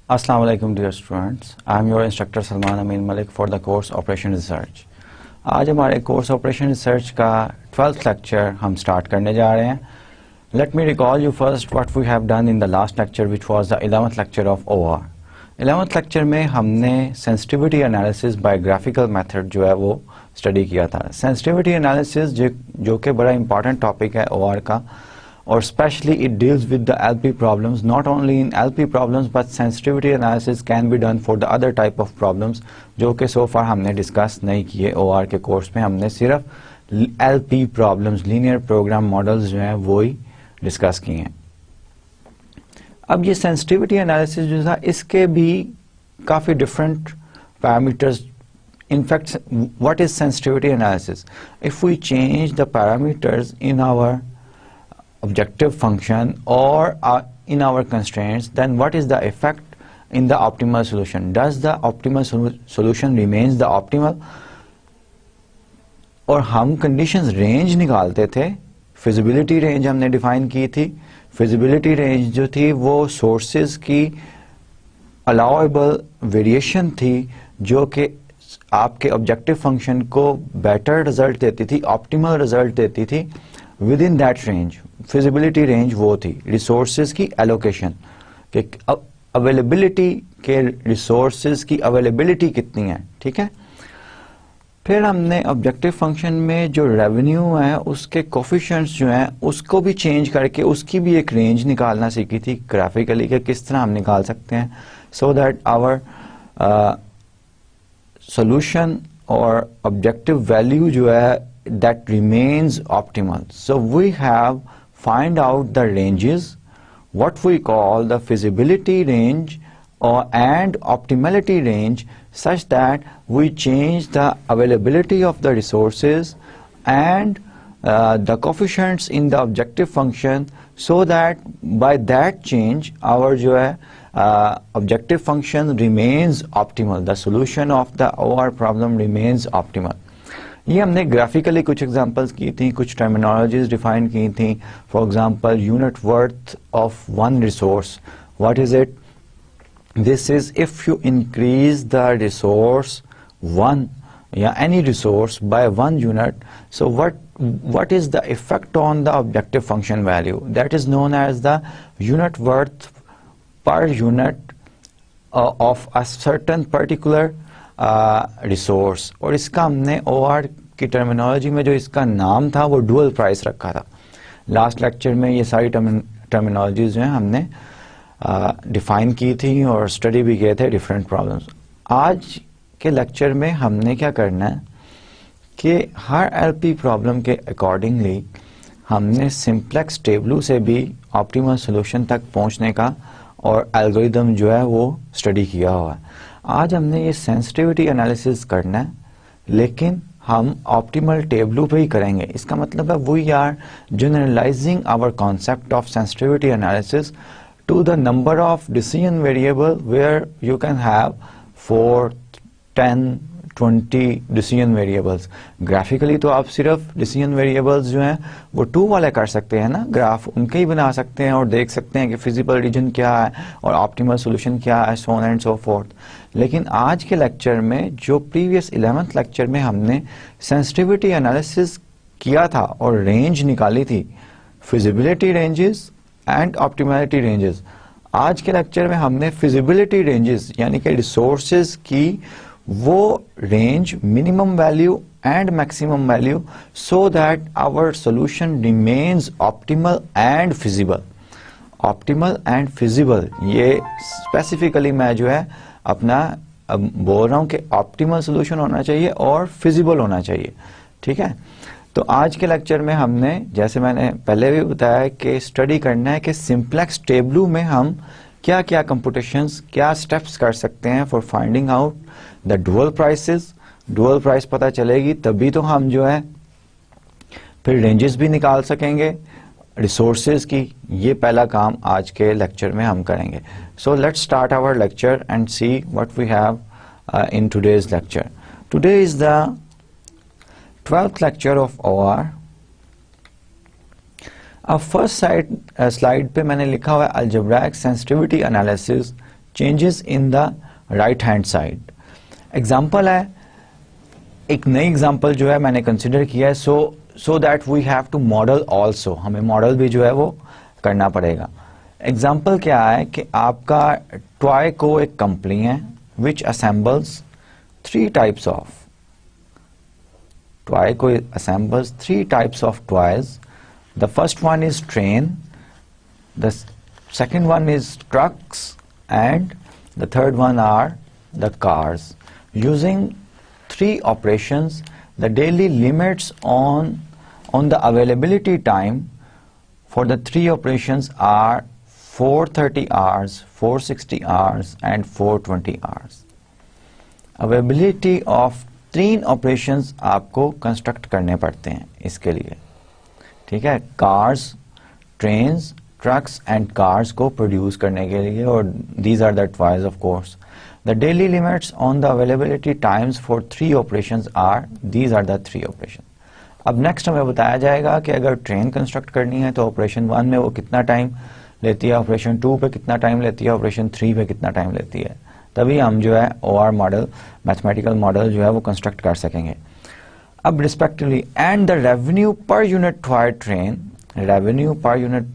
Assalamu alaikum dear students. I am your instructor Salman Amin Malik for the course Operation Research. आज हमारे course operation research का 12th lecture हम start करने जा रहे हैं. Let me recall you first what we have done in the last lecture which was the 11th lecture of OR. 11th lecture में हमने sensitivity analysis bye graphical method जो है वो स्टडी किया था. सेंसिटिविटी एनालिसिस जो कि बड़ा इंपॉर्टेंट टॉपिक है OR का, or especially it deals with the LP problems. Not only in LP problems but sensitivity analysis can be done for the other type of problems जो कि so far हमने discuss नहीं किए OR के course में. हमने सिर्फ LP problems, linear program models जो हैं वो ही डिस्कस किए हैं. अब ये sensitivity analysis जो था इसके भी काफ़ी different parameters. In fact, what is sensitivity analysis? If we change the parameters in our objective function or in our constraints, then what is the effect in the optimal solution? Does the optimal solution remains the optimal? और हम conditions range निकालते थे. feasibility range हमने define की थी. feasibility range जो थी वो sources की allowable variation थी जो कि आपके objective function को better result देती थी, optimal result देती थी. Within that range, feasibility range वो थी resources की allocation, कि availability के resources की availability कितनी है. ठीक है. फिर हमने objective function में जो revenue है उसके coefficients जो हैं उसको भी change करके उसकी भी एक range निकालना सीखी थी graphically कि किस तरह हम निकाल सकते हैं so that our solution or objective value जो है that remains optimal. So we have find out the ranges, what we call the feasibility range and optimality range, such that we change the availability of the resources and the coefficients in the objective function so that by that change our जो है objective function remains optimal. The solution of the OR problem remains optimal. ये हमने graphically कुछ examples की थी, कुछ terminologies define की थी. For example unit worth of one resource. What is it? This is if you increase the resource one या any resource by one unit, so what is the effect on the objective function value? That is known as the unit worth per unit of a certain particular resource. और इसका हमने OR की terminology में जो इसका नाम था वो डुअल प्राइस रखा था. लास्ट लेक्चर में ये सारी टर्मिनोलॉजीज जो हैं हमने डिफाइन की थी और स्टडी भी किए थे डिफरेंट प्रॉब्लम्स. आज के लेक्चर में हमने क्या करना है कि हर LP प्रॉब्लम के अकॉर्डिंगली हमने सिंप्लेक्स टेबलू से भी ऑप्टिमल सोल्यूशन तक पहुंचने का और एल्गोरिदम जो है वो स्टडी किया हुआ है. आज हमने ये सेंसिटिविटी एनालिसिस करना है लेकिन हम ऑप्टिमल टेबलू पे ही करेंगे. इसका मतलब है we are generalizing our concept of sensitivity analysis to the number of decision variable where you can have 4, 10, 20 decision variables. Graphically तो आप सिर्फ डिसीजन वेरिएबल्स जो हैं वो 2 वाले कर सकते हैं ना, ग्राफ उनके ही बना सकते हैं और देख सकते हैं कि फिजिबल रीजन क्या है और ऑप्टिमल सॉल्यूशन क्या है, so on and so fourth. लेकिन आज के लेक्चर में जो प्रीवियस 11th लेक्चर में हमने सेंसिटिविटी एनालिसिस किया था और रेंज निकाली थी, feasibility ranges and optimality ranges, आज के लेक्चर में हमने फिजिबिलिटी रेंजेस यानी कि रिसोर्सेज की वो range, minimum value and maximum value, so that our solution remains optimal and feasible. Optimal and feasible ये स्पेसिफिकली मैं जो है अपना बोल रहा हूं कि ऑप्टिमल सॉल्यूशन होना चाहिए और फिजिबल होना चाहिए. ठीक है. तो आज के लेक्चर में हमने, जैसे मैंने पहले भी बताया, कि स्टडी करना है कि सिंप्लेक्स टेबलू में हम क्या क्या कंप्यूटेशंस, क्या स्टेप्स कर सकते हैं for finding out the dual prices. Dual price पता चलेगी तभी तो हम जो है फिर रेंजेस भी निकाल सकेंगे रिसोर्सेज की. ये पहला काम आज के लेक्चर में हम करेंगे. So let's start our lecture and see what we have in today's lecture. Today is the 12th lecture of OR. अब फर्स्ट स्लाइड पे मैंने लिखा हुआ है algebraic sensitivity analysis changes in the right hand side. Example है, एक नई example जो है मैंने कंसिडर किया है, so that we have to model also, हमें मॉडल भी जो है वो करना पड़ेगा. एग्जाम्पल क्या है कि आपका टॉय को एक कंपनी है which assembles three types of toy को assembles three types of toys. The first one is train, the second one is trucks, and the third one are the cars. Using three operations, the daily limits on the availability time for the three operations are 430 hours, 460 hours, and 420 hours. Availability of तीन operations आपको construct करने पड़ते हैं इसके लिए, ठीक है. Cars, trains, trucks and cars को प्रोड्यूस करने के लिए, और these are the toys of course. The daily limits on the availability times for three operations are, these are the three operation. अब नेक्स्ट हमें बताया जाएगा कि अगर ट्रेन कंस्ट्रक्ट करनी है तो ऑपरेशन 1 में वो कितना टाइम लेती है, ऑपरेशन 2 पे कितना टाइम लेती है, ऑपरेशन 3 पे कितना टाइम लेती है. तभी हम जो है OR मॉडल, मैथमेटिकल मॉडल जो है वो कंस्ट्रक्ट कर सकेंगे. अब respectively, and the revenue per unit toy train, revenue per unit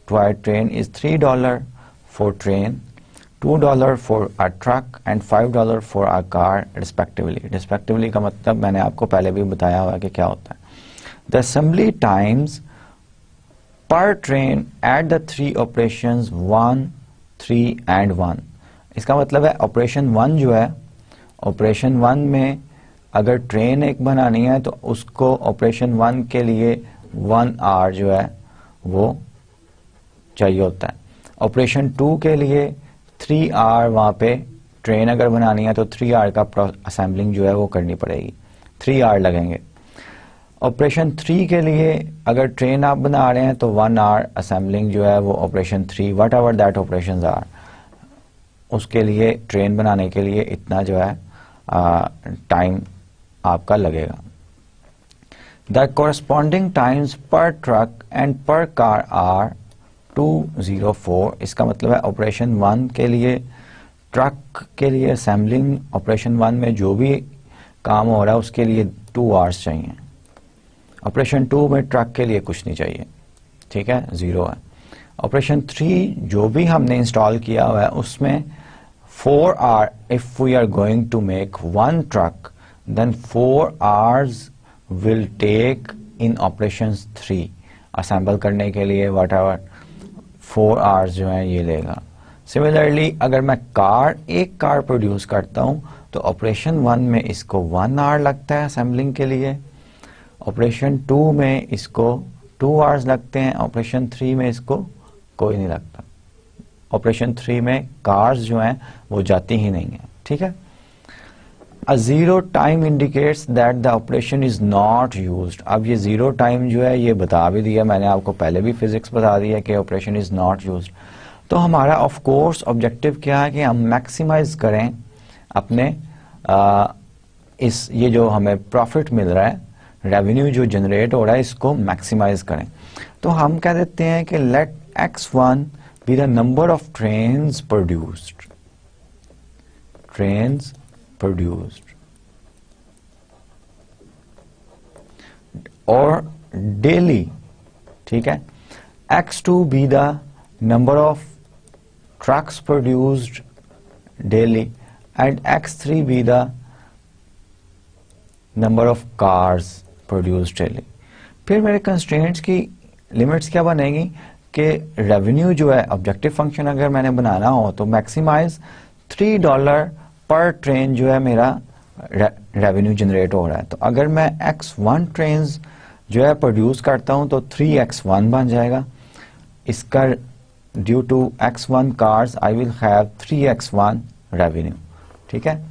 toy train is $3 for train, $2 for a truck and $5 for a car respectively. Respectively का मतलब मैंने आपको पहले भी बताया हुआ कि क्या होता है. द असेंबली टाइम्स पर train at the three operations 1, 3 and 1. इसका मतलब है ऑपरेशन 1 जो है, ऑपरेशन 1 में अगर ट्रेन एक बनानी है तो उसको ऑपरेशन 1 के लिए 1 आवर जो है वो चाहिए होता है. ऑपरेशन 2 के लिए 3 आवर वहाँ पे ट्रेन अगर बनानी है तो 3 आवर का असेंबलिंग जो है वो करनी पड़ेगी, 3 आवर लगेंगे. ऑपरेशन 3 के लिए अगर ट्रेन आप बना रहे हैं तो 1 आवर असेंबलिंग जो है वो operation 3, whatever that operation are, उसके लिए ट्रेन बनाने के लिए इतना जो है टाइम आपका लगेगा. द कोरस्पॉन्डिंग टाइम्स पर ट्रक एंड पर कार आर 204. इसका मतलब है ऑपरेशन 1 के लिए, ट्रक के लिए असेंबलिंग ऑपरेशन 1 में जो भी काम हो रहा है उसके लिए 2 आवर्स चाहिए. ऑपरेशन 2 में ट्रक के लिए कुछ नहीं चाहिए, ठीक है, 0 है. ऑपरेशन 3 जो भी हमने इंस्टॉल किया हुआ है उसमें 4 hours, if we are going to make one truck, then 4 hours will take in operations 3. assemble करने के लिए whatever 4 hours जो है ये लेगा. Similarly, अगर मैं एक कार प्रोड्यूस करता हूँ तो ऑपरेशन 1 में इसको 1 hour लगता है असेंबलिंग के लिए, ऑपरेशन 2 में इसको 2 hours लगते हैं, ऑपरेशन 3 में इसको कोई नहीं लगता. ऑपरेशन 3 में कार्स जो हैं वो जाती ही नहीं है, ठीक है. A zero time indicates that the operation is not used. अब ये जीरो टाइम जो है ये बता भी दिया मैंने आपको, पहले भी फिजिक्स बता दी है कि ऑपरेशन इज नॉट यूज्ड. तो हमारा ऑफ कोर्स ऑब्जेक्टिव क्या है कि हम मैक्सिमाइज करें अपने ये जो हमें प्रॉफिट मिल रहा है, रेवेन्यू जो जनरेट हो रहा है, इसको मैक्सिमाइज करें. तो हम कह देते हैं कि late x1 be the number of trains produced, or daily, ठीक है. x2 be the number of trucks produced daily, and x3 be the number of cars produced daily. फिर मेरे कंस्ट्रेंट्स की लिमिट्स क्या बनेगी कि रेवेन्यू जो है, ऑब्जेक्टिव फंक्शन अगर मैंने बनाना हो तो मैक्सिमाइज $3 पर ट्रेन जो है मेरा रेवेन्यू जनरेट हो रहा है. तो अगर मैं x1 ट्रेन जो है प्रोड्यूस करता हूं तो 3x1 बन जाएगा. इसका due to x1 cars I will have 3x1 revenue, ठीक है.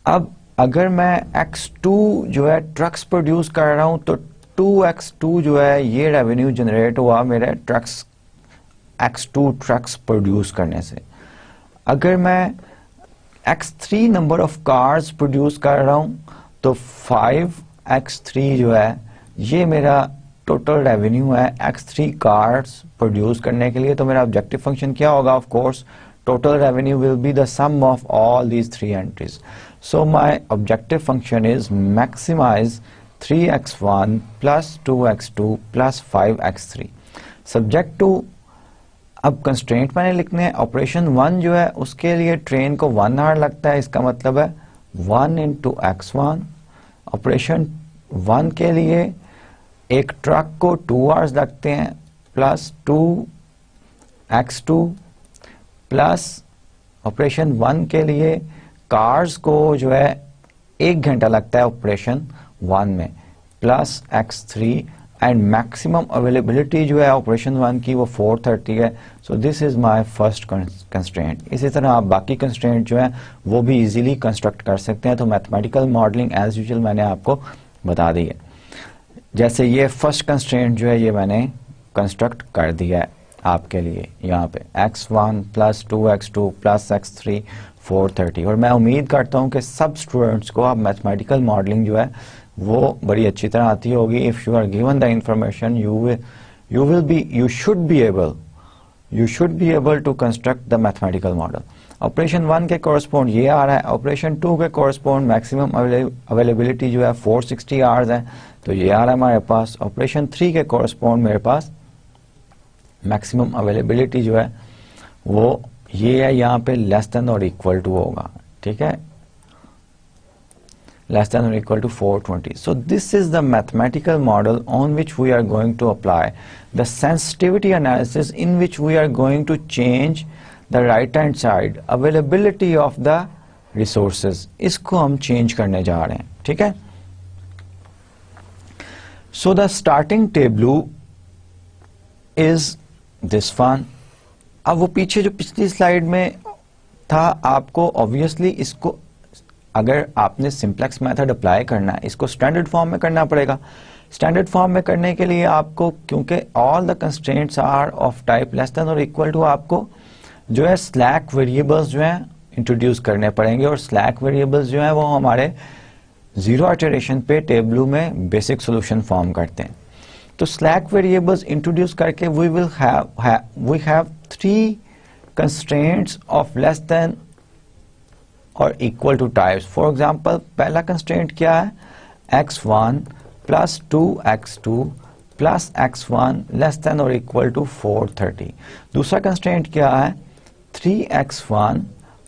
अब अगर मैं x2 जो है ट्रक्स प्रोड्यूस कर रहा हूं तो 2x2 जो है ये रेवेन्यू जनरेट हुआ मेरे ट्रक्स, x2 ट्रक्स प्रोड्यूस करने से. अगर मैं x3 number of cars produce कर रहा हूं तो 5x3 जो है ये मेरा टोटल रेवेन्यू है x3 कार्स प्रोड्यूस करने के लिए. तो मेरा ऑब्जेक्टिव फंक्शन क्या होगा, of course total revenue will be the sum of all these three entries. So my objective function is maximize 3x1 plus 2x2 plus 5x3 subject to, अब constraint मैंने लिखने हैं, ऑपरेशन 1 जो है उसके लिए ट्रेन को 1 आवर लगता है, इसका मतलब है 1 इंटू x1। ऑपरेशन 1 के लिए एक ट्रक को 2 आवर्स लगते हैं प्लस 2x2 प्लस ऑपरेशन 1 के लिए कार्स को जो है 1 घंटा लगता है ऑपरेशन 1 में plus x3 and maximum availability जो है ऑपरेशन 1 की वो 430 है। So this is my first constraint. इसी तरह आप बाकी कंस्ट्रेंट जो है वो भी इजीली कंस्ट्रक्ट कर सकते हैं। तो मैथमेटिकल मॉडलिंग एज यूजुअल मैंने आपको बता दी है। जैसे ये फर्स्ट कंस्ट्रेंट जो है ये मैंने कंस्ट्रक्ट कर दिया है आपके लिए यहाँ पे x1 plus 2x2 plus x3 430। और मैं उम्मीद करता हूँ कि सब स्टूडेंट्स को आप मैथमेटिकल मॉडलिंग जो है वो बड़ी अच्छी तरह आती होगी। If you are given the information you should be able to construct the mathematical model. Operation 1 के कोरस्पोंड ये आ रहा है, ऑपरेशन 2 के कोरस्पोंड मैक्सिमम अवेलेबिलिटी जो है 460 आवर्स है, तो ये आ रहा है हमारे पास। ऑपरेशन 3 के कोरस्पोंड मेरे पास मैक्सिमम अवेलेबिलिटी जो है वो ये है, यहाँ पे लेस देन और इक्वल टू होगा, ठीक है, less than or equal to 420. So this is the mathematical model on which we are going to apply the sensitivity analysis, in which we are going to change the right hand side availability of the resources. इसको हम change करने जा रहे हैं, ठीक है। So the starting tableau is this one. अब वो पीछे जो पिछली स्लाइड में था, आपको obviously इसको अगर आपने सिंप्लेक्स मेथड अप्लाई करना है इसको स्टैंडर्ड फॉर्म में करना पड़ेगा। स्टैंडर्ड फॉर्म में करने के लिए आपको, क्योंकि all the constraints are of type less than और इक्वल टू, आपको जो है स्लैक वेरिएबल्स जो हैं इंट्रोड्यूस करने पड़ेंगे। और स्लैक वेरिएबल्स जो हैं वो हमारे जीरो इटरेशन पे टेबल में बेसिक सोल्यूशन फॉर्म करते हैं। तो स्लैक वेरिएबल्स इंट्रोड्यूस करके we have 3 constraints of less than और equal to types. For example पहला कंस्ट्रेंट क्या है, x1 plus 2x2 plus x1 less than और इक्वल टू 430। दूसरा कंस्ट्रेंट क्या है, 3x1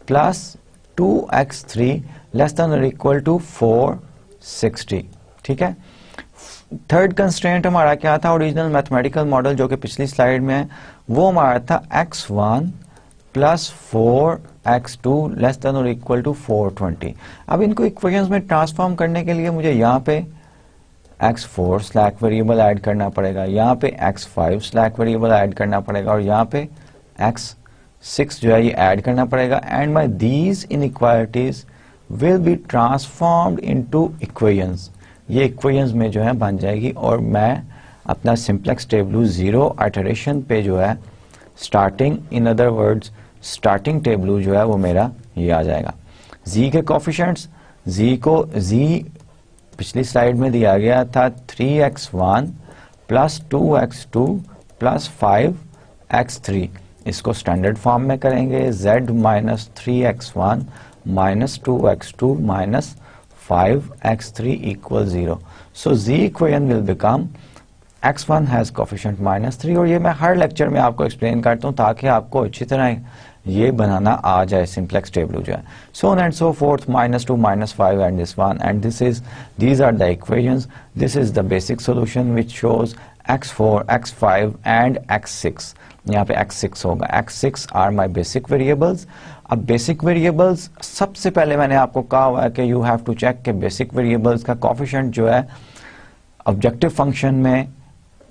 plus 2x3 less than और इक्वल टू 460, ठीक है। थर्ड कंस्ट्रेंट हमारा क्या था, ओरिजिनल मैथमेटिकल मॉडल जो कि पिछली स्लाइड में है, वो हमारा था x1 plus 4x2 less than और इक्वल टू 420। अब इनको इक्वेशंस में ट्रांसफॉर्म करने के लिए मुझे यहाँ पे x4 स्लैक वेरिएबल ऐड करना पड़ेगा, यहाँ पे x5 स्लैक वेरिएबल ऐड करना पड़ेगा और यहाँ पे x6 जो है ये ऐड करना पड़ेगा। And my these inequalities will be transformed into equations. ये इक्वेशंस में जो है बन जाएगी और मैं अपना सिंप्लेक्स टेबल जीरो इटरेशन पे जो है starting, in other words starting table जो है वो मेरा ये आ जाएगा। z के कोफिशिएंट्स, z पिछली स्लाइड में दिया गया था 3x1 plus 2x2 plus 5x3। इसको स्टैंडर्ड फॉर्म में करेंगे, z minus 3x1 minus 2x2 minus 5x3 equal 0। So z equation will become x1 has coefficient -3। और ये मैं हर लेक्चर में आपको एक्सप्लेन करता हूँ ताकि आपको अच्छी तरह ये बनाना आ जाए सिंप्लेक्स टेबल जो है। So on and so fourth, -2 -5 and this one, and these are the equations. This is the basic solution which shows x4, x5 and x6. यहाँ पे x6 होगा। x6 are my basic variables. अब basic variables सबसे पहले मैंने आपको कहा हुआ है कि यू हैव टू चेक के बेसिक वेरिएबल्स का कोफिशिएंट जो है ऑब्जेक्टिव फंक्शन में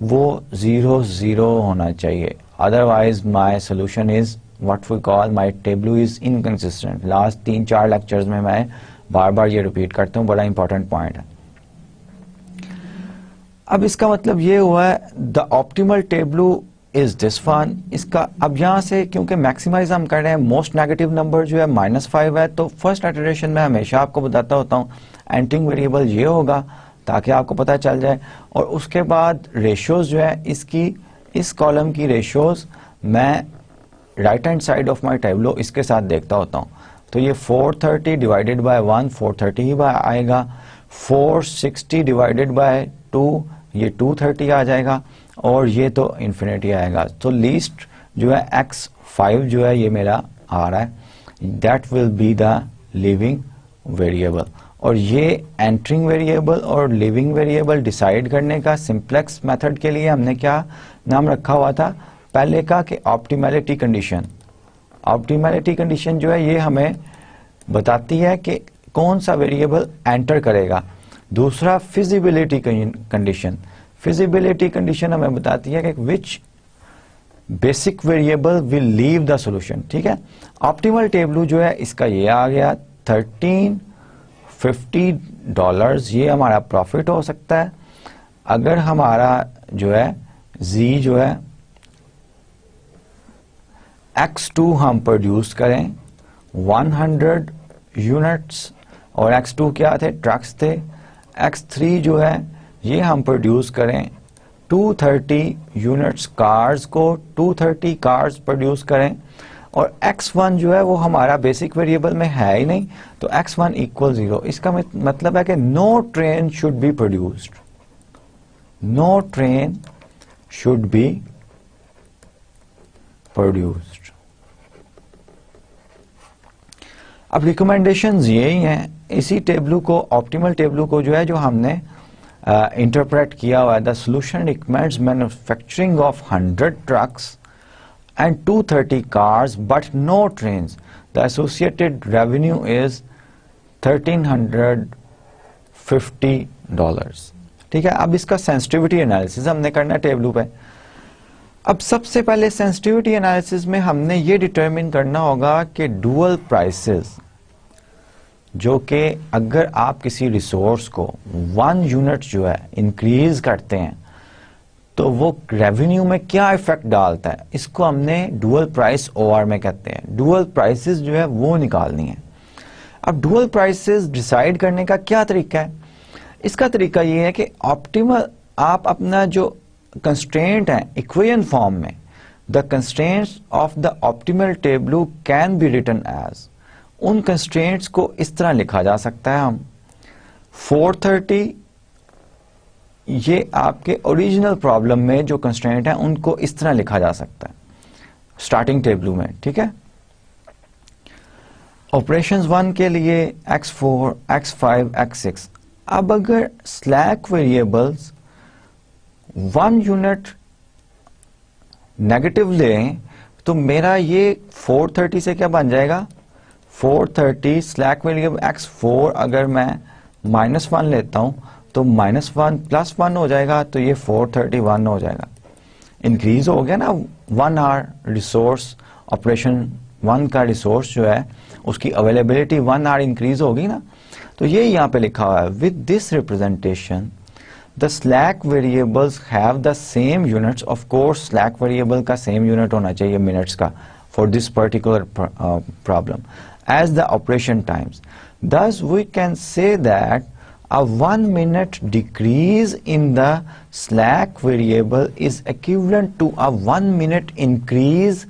वो 0 0 होना चाहिए, otherwise my solution is what we call my table is inconsistent. Last 3-4 lectures में मैं बार बार ये रिपीट करता हूँ, बड़ा इंपॉर्टेंट पॉइंट है। अब इसका मतलब ये हुआ है the optimal table is this one. इसका अब यहाँ से क्योंकि मैक्सिमाइज हम कर रहे हैं, मोस्ट नेगेटिव नंबर जो है -5 है, तो फर्स्ट इटरेशन में हमेशा आपको बताता होता हूँ एंटिंग वेरिएबल ये होगा ताकि आपको पता चल जाए। और उसके बाद रेशियोज जो है इसकी, इस कॉलम की रेशियोज मैं right hand side of my tableau इसके साथ देखता होता हूँ, तो ये 430 डिवाइडेड बाय 1 430 ही आएगा, 460 डिवाइडेड बाय 2 ये 230 आ जाएगा, और ये तो इन्फिनिटी आएगा। तो लीस्ट जो है x5 जो है ये मेरा आ रहा है, that will be the leaving variable. और ये एंटरिंग वेरिएबल और लिविंग वेरिएबल डिसाइड करने का सिंप्लेक्स मेथड के लिए हमने क्या नाम रखा हुआ था, पहले का कि ऑप्टिमैलिटी कंडीशन। ऑप्टिमैलिटी कंडीशन जो है ये हमें बताती है कि कौन सा वेरिएबल एंटर करेगा। दूसरा फिजिबिलिटी कंडीशन, फिजिबिलिटी कंडीशन हमें बताती है कि which basic variable will leave the solution. ठीक है, ऑप्टिमल टेबल जो है इसका ये आ गया $1350, ये हमारा प्रॉफिट हो सकता है अगर हमारा जो है z जो है x2 हम प्रोड्यूस करें 100 यूनिट्स, और x2 क्या थे, ट्रक्स थे। x3 जो है ये हम प्रोड्यूस करें 230 यूनिट्स कार्स को, 230 कार्स प्रोड्यूस करें, और x1 जो है वो हमारा बेसिक वेरिएबल में है ही नहीं, तो x1 इक्वल 0। इसका मतलब है कि no train should be produced, no train should be produced. अब रिकमेंडेशंस यही हैं, इसी टेबल को, ऑप्टिमल टेबल को जो है जो हमने इंटरप्रेट किया हुआ है, the solution recommends manufacturing of 100 trucks and 230 cars but no trains. The associated revenue is $1350। ठीक है, अब इसका सेंसिटिविटी एनालिसिस हमने करना है टेबल पे। अब सबसे पहले सेंसिटिविटी एनालिसिस में हमने ये डिटरमिन करना होगा कि डुअल प्राइसेस, जो कि अगर आप किसी रिसोर्स को 1 यूनिट जो है इंक्रीज करते हैं तो वो रेवेन्यू में क्या इफेक्ट डालता है, इसको हमने डुअल प्राइस ओआर में कहते हैं। डुअल प्राइसेस जो है वो निकालनी है। अब डुअल प्राइसेस डिसाइड करने का क्या तरीका है, इसका तरीका ये है कि ऑप्टिमल, आप अपना जो कंस्ट्रेंट है इक्वेशन फॉर्म में, the constraints of the optimal table can be written as, उन कंस्ट्रेंट्स को इस तरह लिखा जा सकता है, हम 430 ये आपके ओरिजिनल प्रॉब्लम में जो कंस्ट्रेंट है उनको इस तरह लिखा जा सकता है स्टार्टिंग टेबल में। ठीक है, ऑपरेशंस 1 के लिए x4, x5, x6। अब अगर स्लैक वेरिएबल्स 1 यूनिट नेगेटिव लें तो मेरा ये 430 से क्या बन जाएगा, 430 स्लैक वेरिएबल x4 अगर मैं -1 लेता हूं तो -1 +1 हो जाएगा, तो ये 431 हो जाएगा। इंक्रीज हो गया ना 1 आवर रिसोर्स, ऑपरेशन 1 का रिसोर्स जो है उसकी अवेलेबिलिटी 1 आवर इंक्रीज होगी ना, तो ये यहाँ पे लिखा हुआ है, with this representation the slack variables have the same units. Of course slack variable का सेम यूनिट होना चाहिए मिनट्स का for this particular problem as the operation times. Thus we can say that a 1 minute decrease in the slack variable is equivalent to a 1 minute increase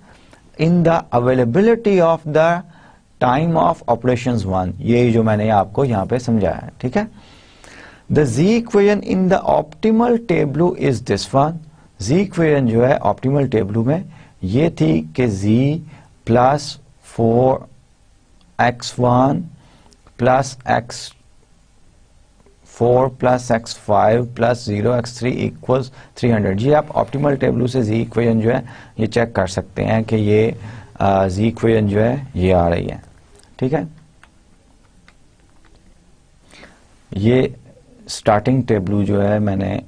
in the availability of the time of operations 1। ये जो मैंने आपको यहाँ पे समझाया है। ठीक है, the z equation in the optimal table is this one। z equation जो है optimal table में ये थी कि z plus 4x1 plus x4 plus x5 plus 0x3 equals 300। जी आप ऑप्टिमल टेबल से z इक्वेशन जो है ये चेक कर सकते हैं कि ये z इक्वेशन जो है ये आ रही है। ठीक है, ये स्टार्टिंग टेबल जो है मैंने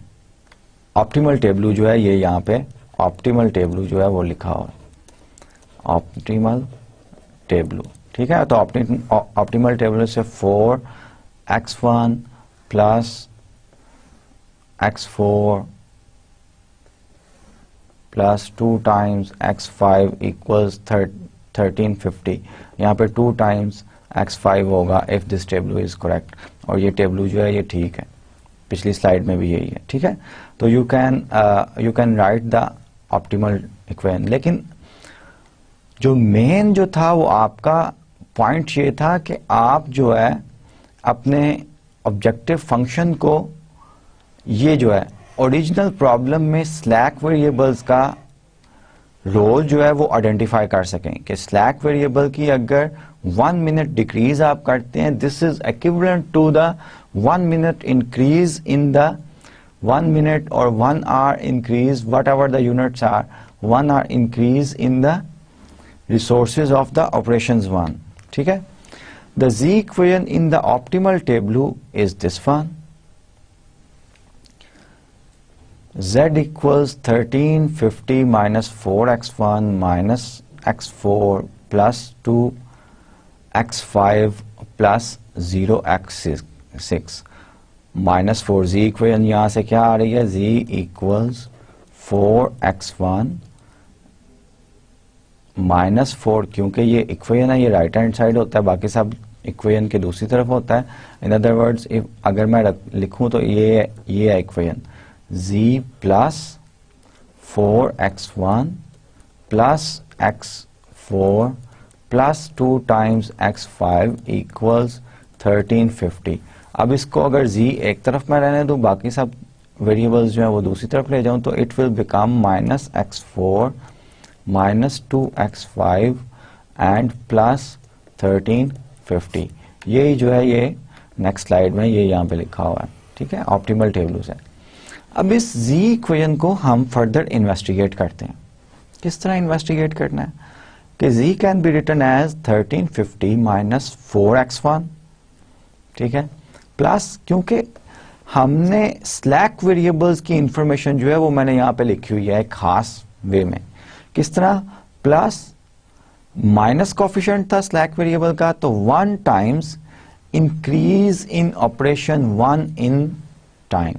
ऑप्टिमल टेबल जो है ये यहाँ पे ऑप्टिमल टेबल जो है वो लिखा हुआ है, ऑप्टिमल टेबल। ठीक है, तो ऑप्टिमल टेबल से 4x1 plus x4 plus 2 times x5 equals 1350। यहाँ पे 2 टाइम्स x5 होगा if this table is correct, और ये टेबल जो है ये ठीक है, पिछली स्लाइड में भी यही है। ठीक है, तो you can write the optimal equation. लेकिन जो मेन जो था वो आपका पॉइंट ये था कि आप जो है अपने ऑब्जेक्टिव फंक्शन को, ये जो है ओरिजिनल प्रॉब्लम में स्लैक वेरिएबल्स का रोल जो है वो आइडेंटिफाई कर सकें कि स्लैक वेरिएबल की अगर 1 मिनट डिक्रीज आप करते हैं, this is equivalent to the 1 minute increase in the 1 minute और 1 hour increase, whatever the units are, 1 hour increase in the resources of the operations 1. ठीक है. The Z equation in the optimal table is this one. Z equals 1350 minus 4x1 minus x4 plus 2x5 plus 0x6 minus 4. Z equation यहाँ से क्या आ रही है? Z equals 4x1 minus 4, क्योंकि ये equation है, ये राइट हैंड साइड होता है, बाकी सब इक्वेशन के दूसरी तरफ होता है. इन अदर वर्ड्स अगर मैं लिखूं तो ये है equation z plus 4x1 plus x4 plus 2 times x5 equals 1350. अब इसको अगर z एक तरफ में रहने दूं, बाकी सब वेरिएबल्स जो है वो दूसरी तरफ ले जाऊं, तो it will become minus x4 minus 2x5 and plus 1350. यही जो है ये नेक्स्ट स्लाइड में ये यहाँ पे लिखा हुआ है. ठीक है, ऑप्टिमल टेबल से. अब इस z इक्वेशन को हम फर्दर इन्वेस्टिगेट करते हैं. किस तरह इन्वेस्टिगेट करना है कि z can be written as 1350 minus 4x1. ठीक है, प्लस क्योंकि हमने स्लैक वेरिएबल्स की इंफॉर्मेशन जो है वो मैंने यहाँ पे लिखी हुई है एक खास वे में. किस तरह? प्लस माइनस कोफिशिएंट था स्लैक वेरिएबल का, तो 1 times increase in operation 1 in time.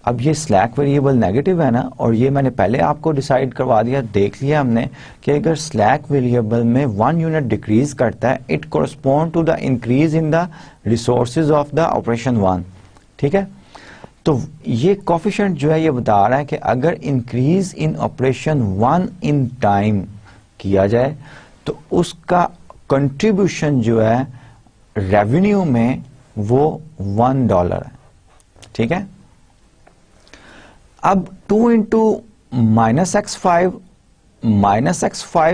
अब ये स्लैक वेरिएबल नेगेटिव है ना, और ये मैंने पहले आपको डिसाइड करवा दिया, देख लिया हमने कि अगर स्लैक वेरिएबल में 1 यूनिट डिक्रीज करता है, it correspond to the increase in the resources of the operation 1. ठीक है, तो ये कोफिशिएंट जो है ये बता रहा है कि अगर increase in operation 1 in time किया जाए तो उसका कंट्रीब्यूशन जो है रेवेन्यू में वो $1 है. ठीक है, अब 2 इंटू माइनस x5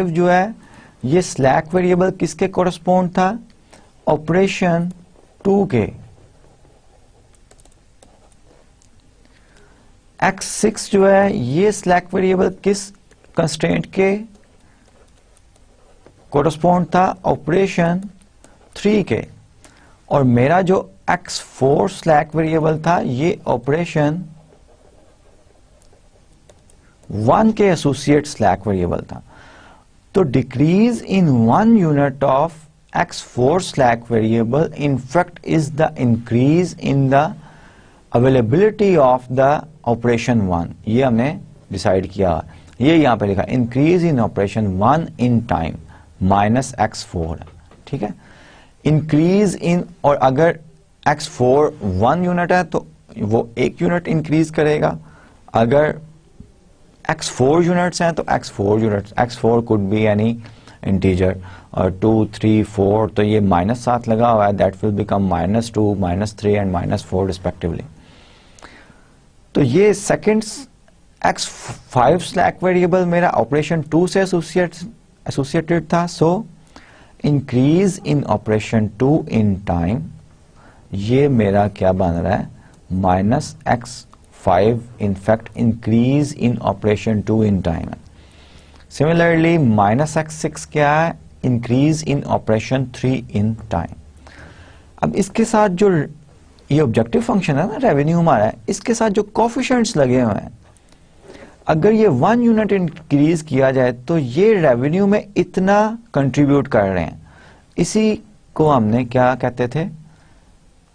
जो है ये स्लैक वेरिएबल किसके कोरस्पॉन्ड था? ऑपरेशन 2 के. x6 जो है ये स्लैक वेरिएबल किस कंस्ट्रेंट के कोरस्पॉन्ड था? ऑपरेशन 3 के. और मेरा जो x4 स्लैक वेरिएबल था ये ऑपरेशन 1 के एसोसिएट स्लैक वेरिएबल था. तो decrease in 1 unit of x4 slack variable in fact is the increase in the availability of the operation 1. ये हमने डिसाइड किया, ये यहां पे लिखा increase in operation 1 in time minus x4. ठीक है, इंक्रीज इन, और अगर x4 1 यूनिट है तो वो 1 यूनिट इंक्रीज करेगा. अगर x4 यूनिट्स हैं तो x4 could be any integer, और 2 3 4, तो ये माइनस 7 लगा हुआ है, that will become -2 -3 and -4 respectively. तो ये सेकंड x5 स्लैक वेरिएबल मेरा ऑपरेशन 2 से एसोसिएटेड था. So increase in operation 2 in time, ये मेरा क्या बन रहा है? -x5 in fact increase in operation 2 in time. Similarly -x6 क्या है? Increase in operation 3 in time. अब इसके साथ जो ये ऑब्जेक्टिव फंक्शन है ना, रेवेन्यू हमारा है, इसके साथ जो कोफिशिएंट्स लगे हुए हैं, अगर ये 1 यूनिट इंक्रीज किया जाए तो ये रेवेन्यू में इतना कंट्रीब्यूट कर रहे हैं. इसी को हमने क्या कहते थे?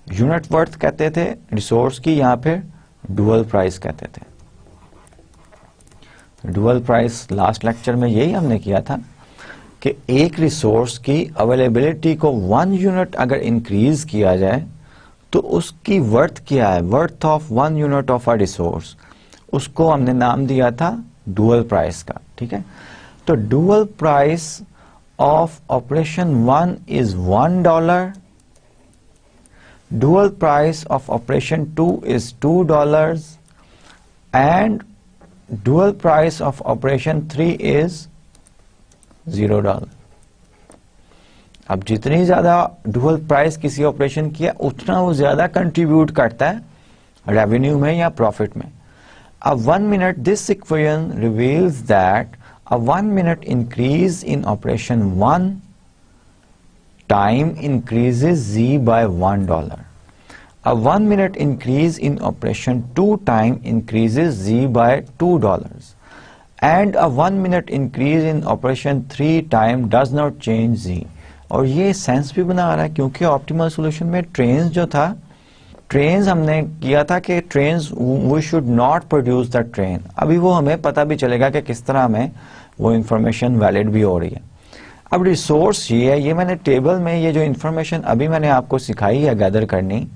यूनिट वर्थ कहते थे रिसोर्स की, यहाँ पे डुअल प्राइस कहते थे. डुअल प्राइस लास्ट लेक्चर में यही हमने किया था कि एक रिसोर्स की अवेलेबिलिटी को 1 यूनिट अगर इंक्रीज किया जाए तो उसकी वर्थ क्या है? Worth of 1 unit of a resource, उसको हमने नाम दिया था डुअल प्राइस का. ठीक है, तो dual price of operation 1 is $1, dual price of operation 2 is $2, and dual price of operation 3 is $0. अब जितनी ज्यादा डुअल प्राइस किसी ऑपरेशन की है उतना वो ज्यादा कंट्रीब्यूट करता है रेवेन्यू में या प्रॉफिट में. अब 1 minute, this equation reveals that a 1 minute increase in operation 1 time increases Z by $1. A 1 minute increase in operation 2 time increases Z by $2. And a 1 minute increase in operation 3 time does not change Z. और ये sense भी बना रहा है क्योंकि optimal solution में trains जो था, ट्रेन्स हमने किया था कि trains we should not produce the train. अभी वो हमें पता भी चलेगा कि किस तरह हमें वो इंफॉर्मेशन वैलिड भी हो रही है. अब रिसोर्स ये है, ये मैंने टेबल में ये जो इंफॉर्मेशन अभी मैंने आपको सिखाई है गैदर करनी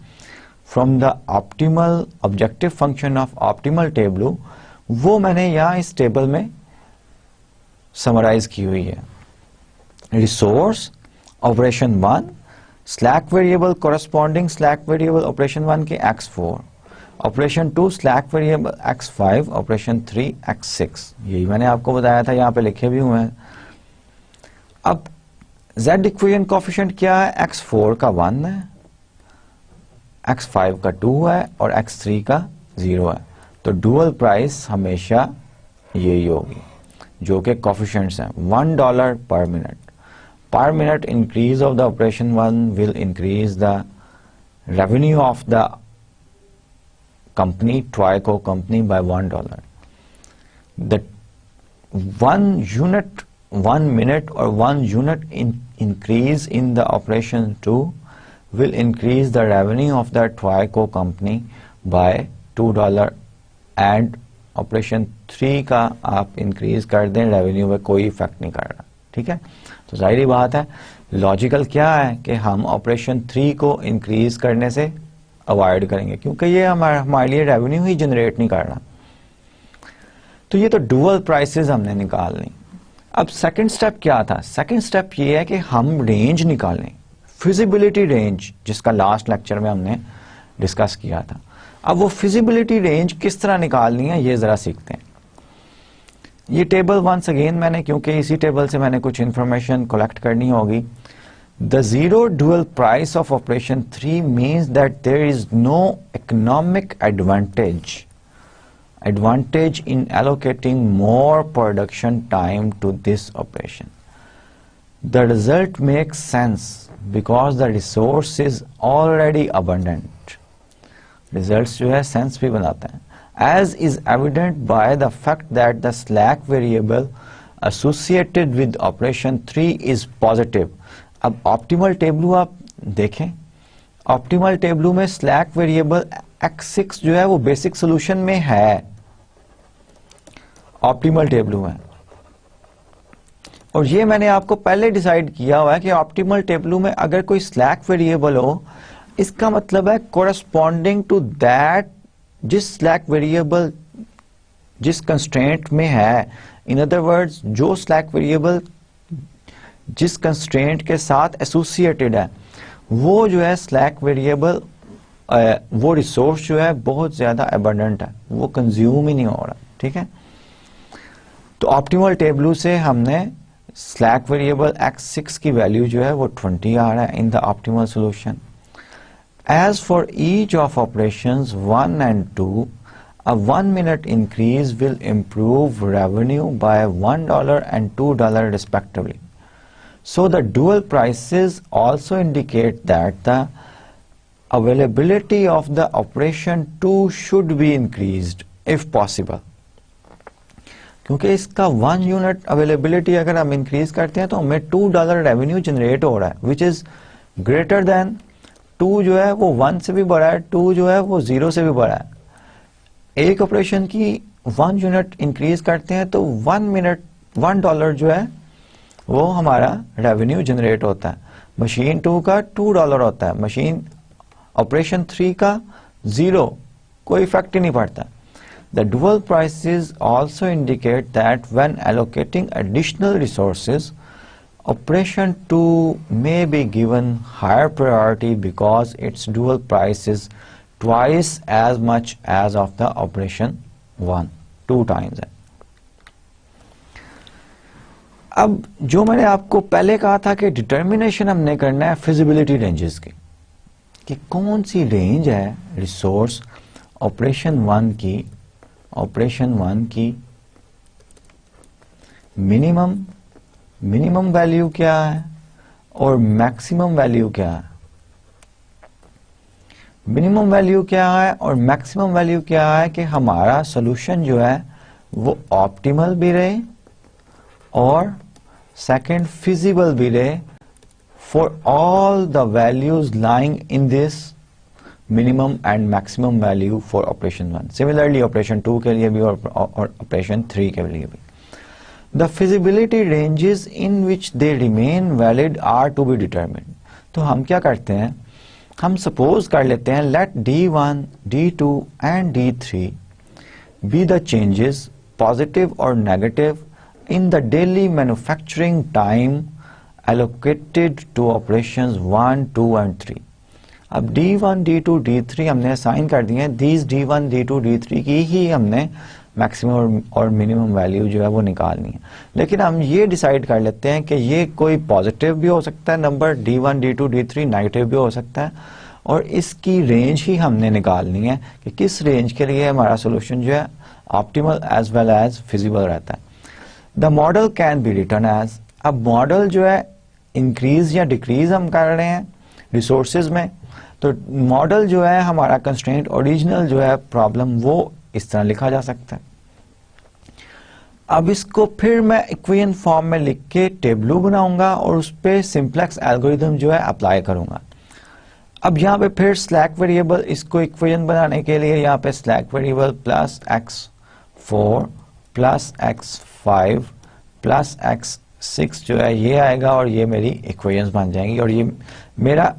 from the optimal objective function of optimal table, वो मैंने यहाँ इस टेबल में समराइज की हुई है. Resource operation 1, slack variable corresponding slack variable operation 1 के x4, operation 2 slack variable x5, operation 3 x6. यही मैंने आपको बताया था, यहाँ पे लिखे भी हुए हैं. अब z इक्विवेलेंट कोएफिशिएंट क्या है? x4 का 1 है, x5 का 2 है और x3 का 0 है. तो डुअल प्राइस हमेशा यही होगी जो कि कोएफिशिएंट्स हैं. $1 पर मिनट. पर minute increase of the operation 1 will increase the revenue of the company tricho company by $1. The 1 minute or 1 unit increase in the operation 2 will increase the revenue of the Trico company by $2, and operation 3 का आप increase कर दें revenue में कोई effect नहीं कर रहा. ठीक है, तो जाहिर बात है लॉजिकल क्या है कि हम ऑपरेशन 3 को इंक्रीज करने से अवॉइड करेंगे क्योंकि ये हमारे लिए रेवेन्यू ही जनरेट नहीं कर रहा. तो ये तो डुअल प्राइसेस हमने निकाल ली. अब सेकंड स्टेप क्या था? सेकंड स्टेप ये है कि हम रेंज निकालें, फिजिबिलिटी रेंज, जिसका लास्ट लेक्चर में हमने डिस्कस किया था. अब वो फिजिबिलिटी रेंज किस तरह निकालनी है ये जरा सीखते हैं. ये टेबल वंस अगेन मैंने, क्योंकि इसी टेबल से मैंने कुछ इंफॉर्मेशन कलेक्ट करनी होगी. The zero dual price of operation 3 means that there is no economic advantage in allocating more production time to this operation. The result makes sense because the resource is already abundant. Results जो है sense भी बनाते हैं. As is evident by the fact that the slack variable associated with operation 3 is positive. अब optimal table आप देखें, optimal table में slack variable x6 जो है वो basic solution में है ऑप्टिमल टेबल में. और ये मैंने आपको पहले डिसाइड किया हुआ है कि ऑप्टिमल टेबल में अगर कोई स्लैक वेरिएबल हो, इसका मतलब है कोरस्पॉन्डिंग टू दैट जिस स्लैक वेरिएबल जिस कंस्ट्रेंट में है. इन अदर वर्ड्स, जो स्लैक वेरिएबल जिस कंस्ट्रेंट के साथ एसोसिएटेड है वो जो है स्लैक वेरिएबल, वो रिसोर्स जो है बहुत ज्यादा एबंडेंट है, वो कंज्यूम ही नहीं हो रहा. ठीक है, तो ऑप्टिमल टेबल से हमने स्लैक वेरिएबल x6 की वैल्यू जो है वो 20 आ रहा है in the optimal solution. As for each of operations 1 and 2, a 1 minute increase will improve revenue by $1 and $2 respectively. So the dual prices also indicate that the availability of the operation 2 should be increased if possible. क्योंकि इसका 1 unit availability अगर हम increase करते हैं तो हमें $2 revenue generate हो रहा है, विच इज ग्रेटर देन 2 जो है वो 1 से भी बड़ा है, 2 जो है वो 0 से भी बड़ा है. एक ऑपरेशन की 1 यूनिट इंक्रीज करते हैं तो $1 जो है वो हमारा रेवेन्यू जनरेट होता है. मशीन 2 का $2 होता है, मशीन ऑपरेशन 3 का 0, कोई इफेक्ट ही नहीं पड़ता. The dual prices also indicate that when allocating additional resources, operation 2 may be given higher priority because its dual price is twice as much as of the operation 1, 2 times है। अब जो मैंने आपको पहले कहा था कि डिटर्मिनेशन हमने करना है फिजिबिलिटी रेंजेस की, कि कौन सी रेंज है रिसोर्स ऑपरेशन 1 की मिनिमम वैल्यू क्या है और मैक्सिमम वैल्यू क्या है। मिनिमम वैल्यू क्या है और मैक्सिमम वैल्यू क्या है कि हमारा सोल्यूशन जो है वो ऑप्टिमल भी रहे और सेकंड फिजिबल भी रहे for all the values lying in this minimum and maximum value for operation 1। Similarly operation 2 के लिए भी और ऑपरेशन 3 के लिए भी। The feasibility ranges in which they remain valid are to be determined। तो हम क्या करते हैं, हम सपोज कर लेते हैं let D1, D2 and D3 be the changes positive or negative in the daily manufacturing time allocated to operations 1, 2 and 3। अब D1, D2, D3 हमने असाइन कर दिए हैं, these D1, D2, D3 की ही हमने मैक्सिमम और मिनिमम वैल्यू जो है वो निकालनी है। लेकिन हम ये डिसाइड कर लेते हैं कि ये कोई पॉजिटिव भी हो सकता है number D1, D2, D3, negative भी हो सकता है, और इसकी रेंज ही हमने निकालनी है कि किस रेंज के लिए हमारा सोल्यूशन जो है optimal as well as feasible रहता है। The model can be written as, अब मॉडल जो है इंक्रीज या डिक्रीज हम कर रहे हैं रिसोर्सेज में, तो मॉडल जो है हमारा कंस्ट्रेंट ओरिजिनल जो है प्रॉब्लम वो इस तरह लिखा जा सकता है। अब इसको फिर मैं इक्वेशन फॉर्म में लिख के टेबलू बनाऊंगा और उस पर सिंप्लेक्स एल्गोरिथम जो है अप्लाई करूंगा। अब यहाँ पे फिर स्लैक वेरिएबल, इसको इक्वेशन बनाने के लिए यहाँ पे slack variable plus x4 plus x5 plus x6 जो है ये आएगा और ये मेरी इक्वेशंस बन जाएंगी। और ये मेरा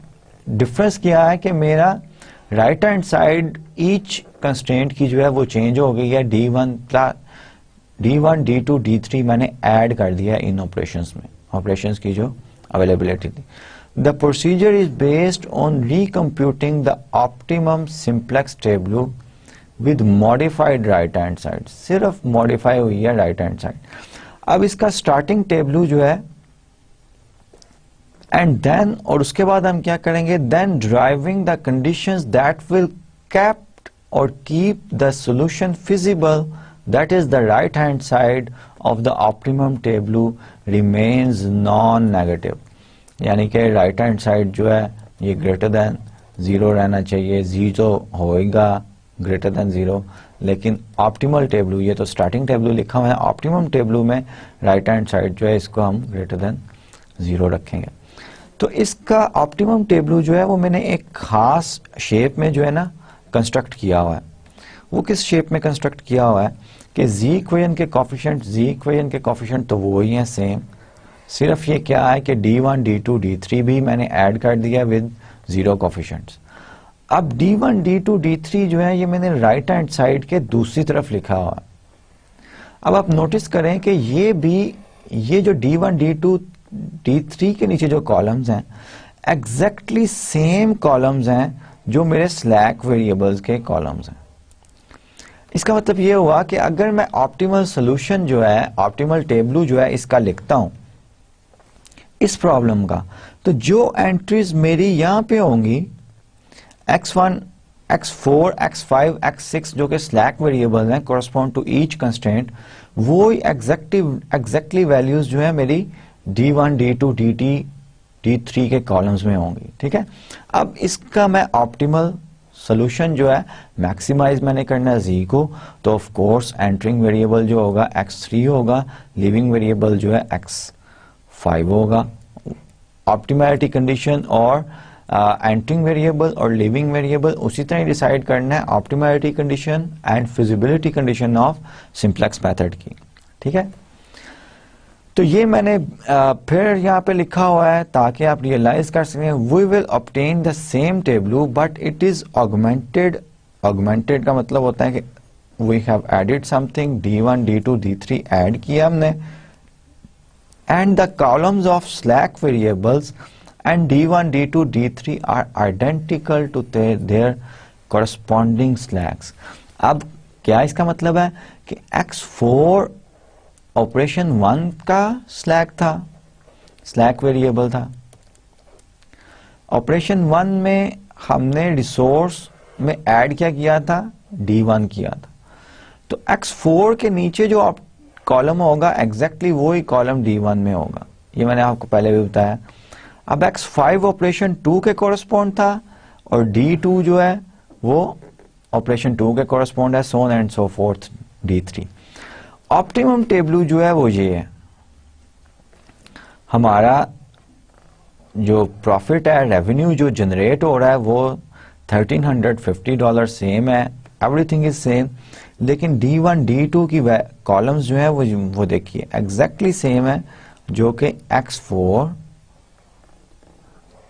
डिफरेंस क्या है कि मेरा right hand side each constraint की जो है वो चेंज हो गई है। D1, D2, D3 मैंने ऐड कर दिया इन ऑपरेशंस में, ऑपरेशंस की जो अवेलेबिलिटी थी। The procedure is based on recomputing the optimum simplex tableau with modified right hand side, सिर्फ मॉडिफाई हुई है राइट हैंड साइड। अब इसका स्टार्टिंग टेबलू जो है एंड देन, और उसके बाद हम क्या करेंगे, then driving the conditions that will kept or keep the solution feasible, that is the right hand side of the optimum tableau remains non-negative। यानी कि राइट हैंड साइड जो है ये ग्रेटर देन 0 रहना चाहिए, 0 होएगा ग्रेटर देन 0, लेकिन optimal tableau, ये तो स्टार्टिंग टेबलू लिखा हुआ है, ऑप्टिमम टेबलू में राइट हैंड साइड जो है इसको हम ग्रेटर देन 0 रखेंगे। तो इसका ऑप्टिमम टेबलू जो है वो मैंने एक खास शेप में जो है ना कंस्ट्रक्ट किया हुआ है। वो किस शेप में कंस्ट्रक्ट किया हुआ है कि z इक्वेशन के कोफिशिएंट तो वो ही हैं सेम, सिर्फ ये क्या है कि D1, D2, D3 भी मैंने ऐड कर दिया विद 0 कोफिशिएंट्स। अब D1, D2, D3 जो है ये मैंने राइट हैंड साइड के दूसरी तरफ लिखा हुआ है। अब आप नोटिस करें कि ये जो D1, D2, D3 के नीचे जो कॉलम्स हैं एग्जैक्टली सेम कॉलम्स हैं जो मेरे स्लैक वेरिएबल्स के कॉलम्स हैं। इसका मतलब ये हुआ कि अगर मैं ऑप्टिमल सॉल्यूशन जो है, ऑप्टिमल टेबलू जो है इसका लिखता हूं इस प्रॉब्लम का, तो जो एंट्रीज मेरी यहां पे होंगी x1, x4, x5, x6 जो कि स्लैक वेरिएबल्स हैं कोरस्पॉन्ड टू ईच कंस्ट्रेंट, वो एग्जैक्टली वैल्यूज जो है मेरी D1, D2, D3 के कॉलम्स में होंगी। ठीक है, अब इसका मैं ऑप्टिमल सोल्यूशन जो है मैक्सिमाइज मैंने करना है z को, तो ऑफ कोर्स एंटरिंग वेरिएबल जो होगा x3 होगा, लिविंग वेरिएबल जो है x5 होगा। ऑप्टिमैलिटी कंडीशन और एंटरिंग वेरिएबल और लिविंग वेरिएबल उसी तरह डिसाइड करना है optimality condition and feasibility condition of simplex method की। ठीक है, तो ये मैंने फिर यहाँ पे लिखा हुआ है ताकि आप रियलाइज कर सकें, we will obtain the same tableau but it is augmented. Augmented का मतलब होता है कि we have added something, D1 D2 D3 add किया हमने, and the columns of slack variables and D1 D2 D3 are identical to their corresponding slacks. अब क्या इसका मतलब है कि X4 ऑपरेशन 1 का स्लैक था, स्लैक वेरिएबल था। ऑपरेशन 1 में हमने रिसोर्स में ऐड क्या किया था, D1 किया था। तो X4 के नीचे जो कॉलम होगा एग्जैक्टली वही कॉलम D1 में होगा, ये मैंने आपको पहले भी बताया। अब X5 ऑपरेशन 2 के कोरस्पॉन्ड था और D2 जो है वो ऑपरेशन 2 के कोरस्पॉन्ड है, so and so fourth D3। Optimum table जो है वो ये है, हमारा जो प्रॉफिट है, रेवेन्यू जो जनरेट हो रहा है वो $1350 सेम है, एवरीथिंग इज सेम, लेकिन D1 D2 की कॉलम्स जो है वो देखिए एग्जैक्टली सेम है, जो कि X4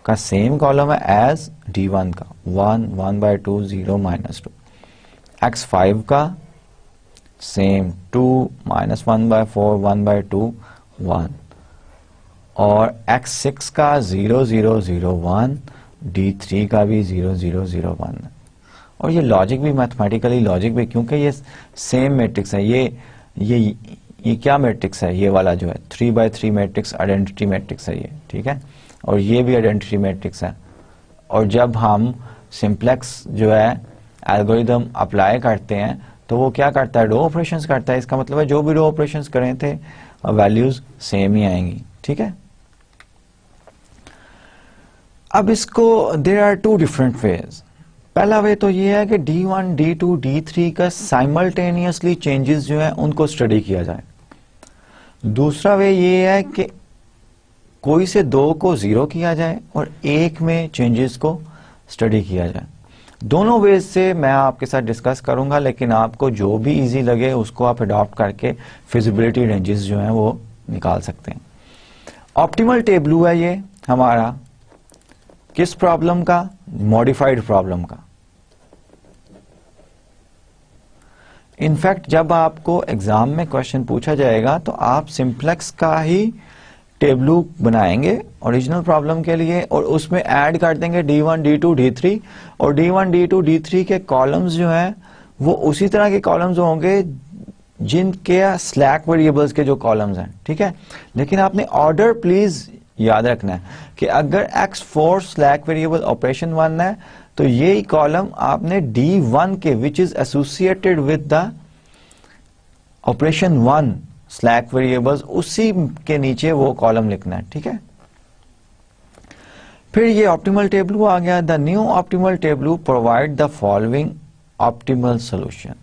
का सेम कॉलम है एज D1 का, 1 1/2 0 -2, X5 का सेम 2 -1/4 1/2 1, और X6 का 0 0 0 1, D3 का भी 0 0 0 1 है। और ये लॉजिक भी, मैथमेटिकली लॉजिक भी, क्योंकि ये सेम मैट्रिक्स है, ये क्या मैट्रिक्स है, ये वाला जो है 3x3 मैट्रिक्स, आइडेंटिटी मैट्रिक्स है ये, ठीक है, और ये भी आइडेंटिटी मैट्रिक्स है। और जब हम सिंप्लेक्स जो है एल्गोरिदम अप्लाई करते हैं तो वो क्या करता है, रो ऑपरेशंस करता है, इसका मतलब है जो भी रो ऑपरेशंस करें थे वैल्यूज सेम ही आएंगी, ठीक है। अब इसको देयर आर 2 डिफरेंट वेज। पहला वे तो ये है कि D1 D2 D3 का साइमल्टेनियसली चेंजेस जो है उनको स्टडी किया जाए। दूसरा वे ये है कि कोई से 2 को 0 किया जाए और एक में चेंजेस को स्टडी किया जाए। दोनों वेज से मैं आपके साथ डिस्कस करूंगा, लेकिन आपको जो भी इजी लगे उसको आप अडॉप्ट करके फिजिबिलिटी रेंजेस जो हैं वो निकाल सकते हैं। ऑप्टिमल टेबल है ये हमारा, किस प्रॉब्लम का, मॉडिफाइड प्रॉब्लम का। इनफैक्ट जब आपको एग्जाम में क्वेश्चन पूछा जाएगा तो आप सिंप्लेक्स का ही टेबल बनाएंगे ओरिजिनल प्रॉब्लम के लिए, और उसमें ऐड कर देंगे D1 D2 D3, और D1 D2 D3 के कॉलम्स जो हैं वो उसी तरह के कॉलम्स होंगे जिनके स्लैक वेरिएबल्स के जो कॉलम्स हैं, ठीक है। लेकिन आपने ऑर्डर प्लीज याद रखना है कि अगर X4 स्लैक वेरिएबल ऑपरेशन 1 है तो ये कॉलम आपने D1 के which is associated with the operation 1 slack variables, उसी के नीचे वो कॉलम लिखना है, ठीक है। फिर ये ऑप्टिमल टेबल आ गया। The new optimal table provide the following optimal solution.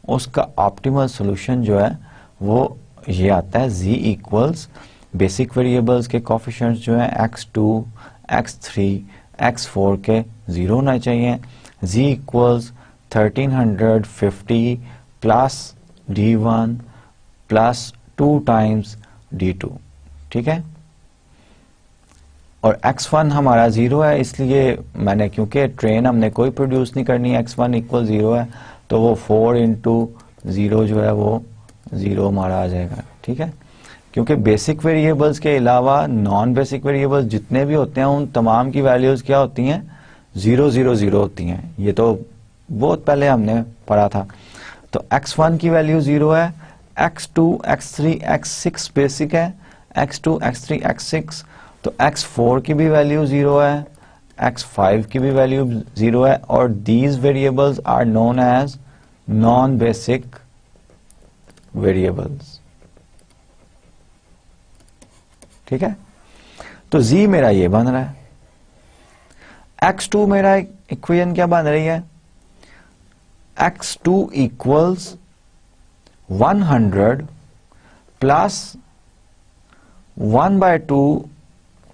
उसका ऑप्टिमल सोल्यूशन जो है वो ये आता है, Z इक्वल्स बेसिक वेरिएबल्स के कोफिशिएंट्स जो है X2 X3 X4 के 0 होना चाहिए। Z equals 1350 plus D1 plus 2 times D2, ठीक है। और X1 हमारा 0 है, इसलिए मैंने, क्योंकि ट्रेन हमने कोई प्रोड्यूस नहीं करनी, X1 इक्वल 0 है, तो वो 4 × 0 जो है वो 0 हमारा आ जाएगा, ठीक है। क्योंकि बेसिक वेरिएबल्स के अलावा नॉन बेसिक वेरिएबल्स जितने भी होते हैं उन तमाम की वैल्यूज क्या होती हैं, 0 0 0 होती हैं। ये तो बहुत पहले हमने पढ़ा था। तो X1 की वैल्यू 0 है, X2 X3 X6 बेसिक है, X2 X3 X6, तो X4 की भी वैल्यू 0 है, X5 की भी वैल्यू 0 है, और these variables are known as non basic variables, ठीक है। तो Z मेरा ये बन रहा है। X2 मेरा इक्वेशन क्या बन रही है, X2 इक्वल्स 100 प्लस 1/2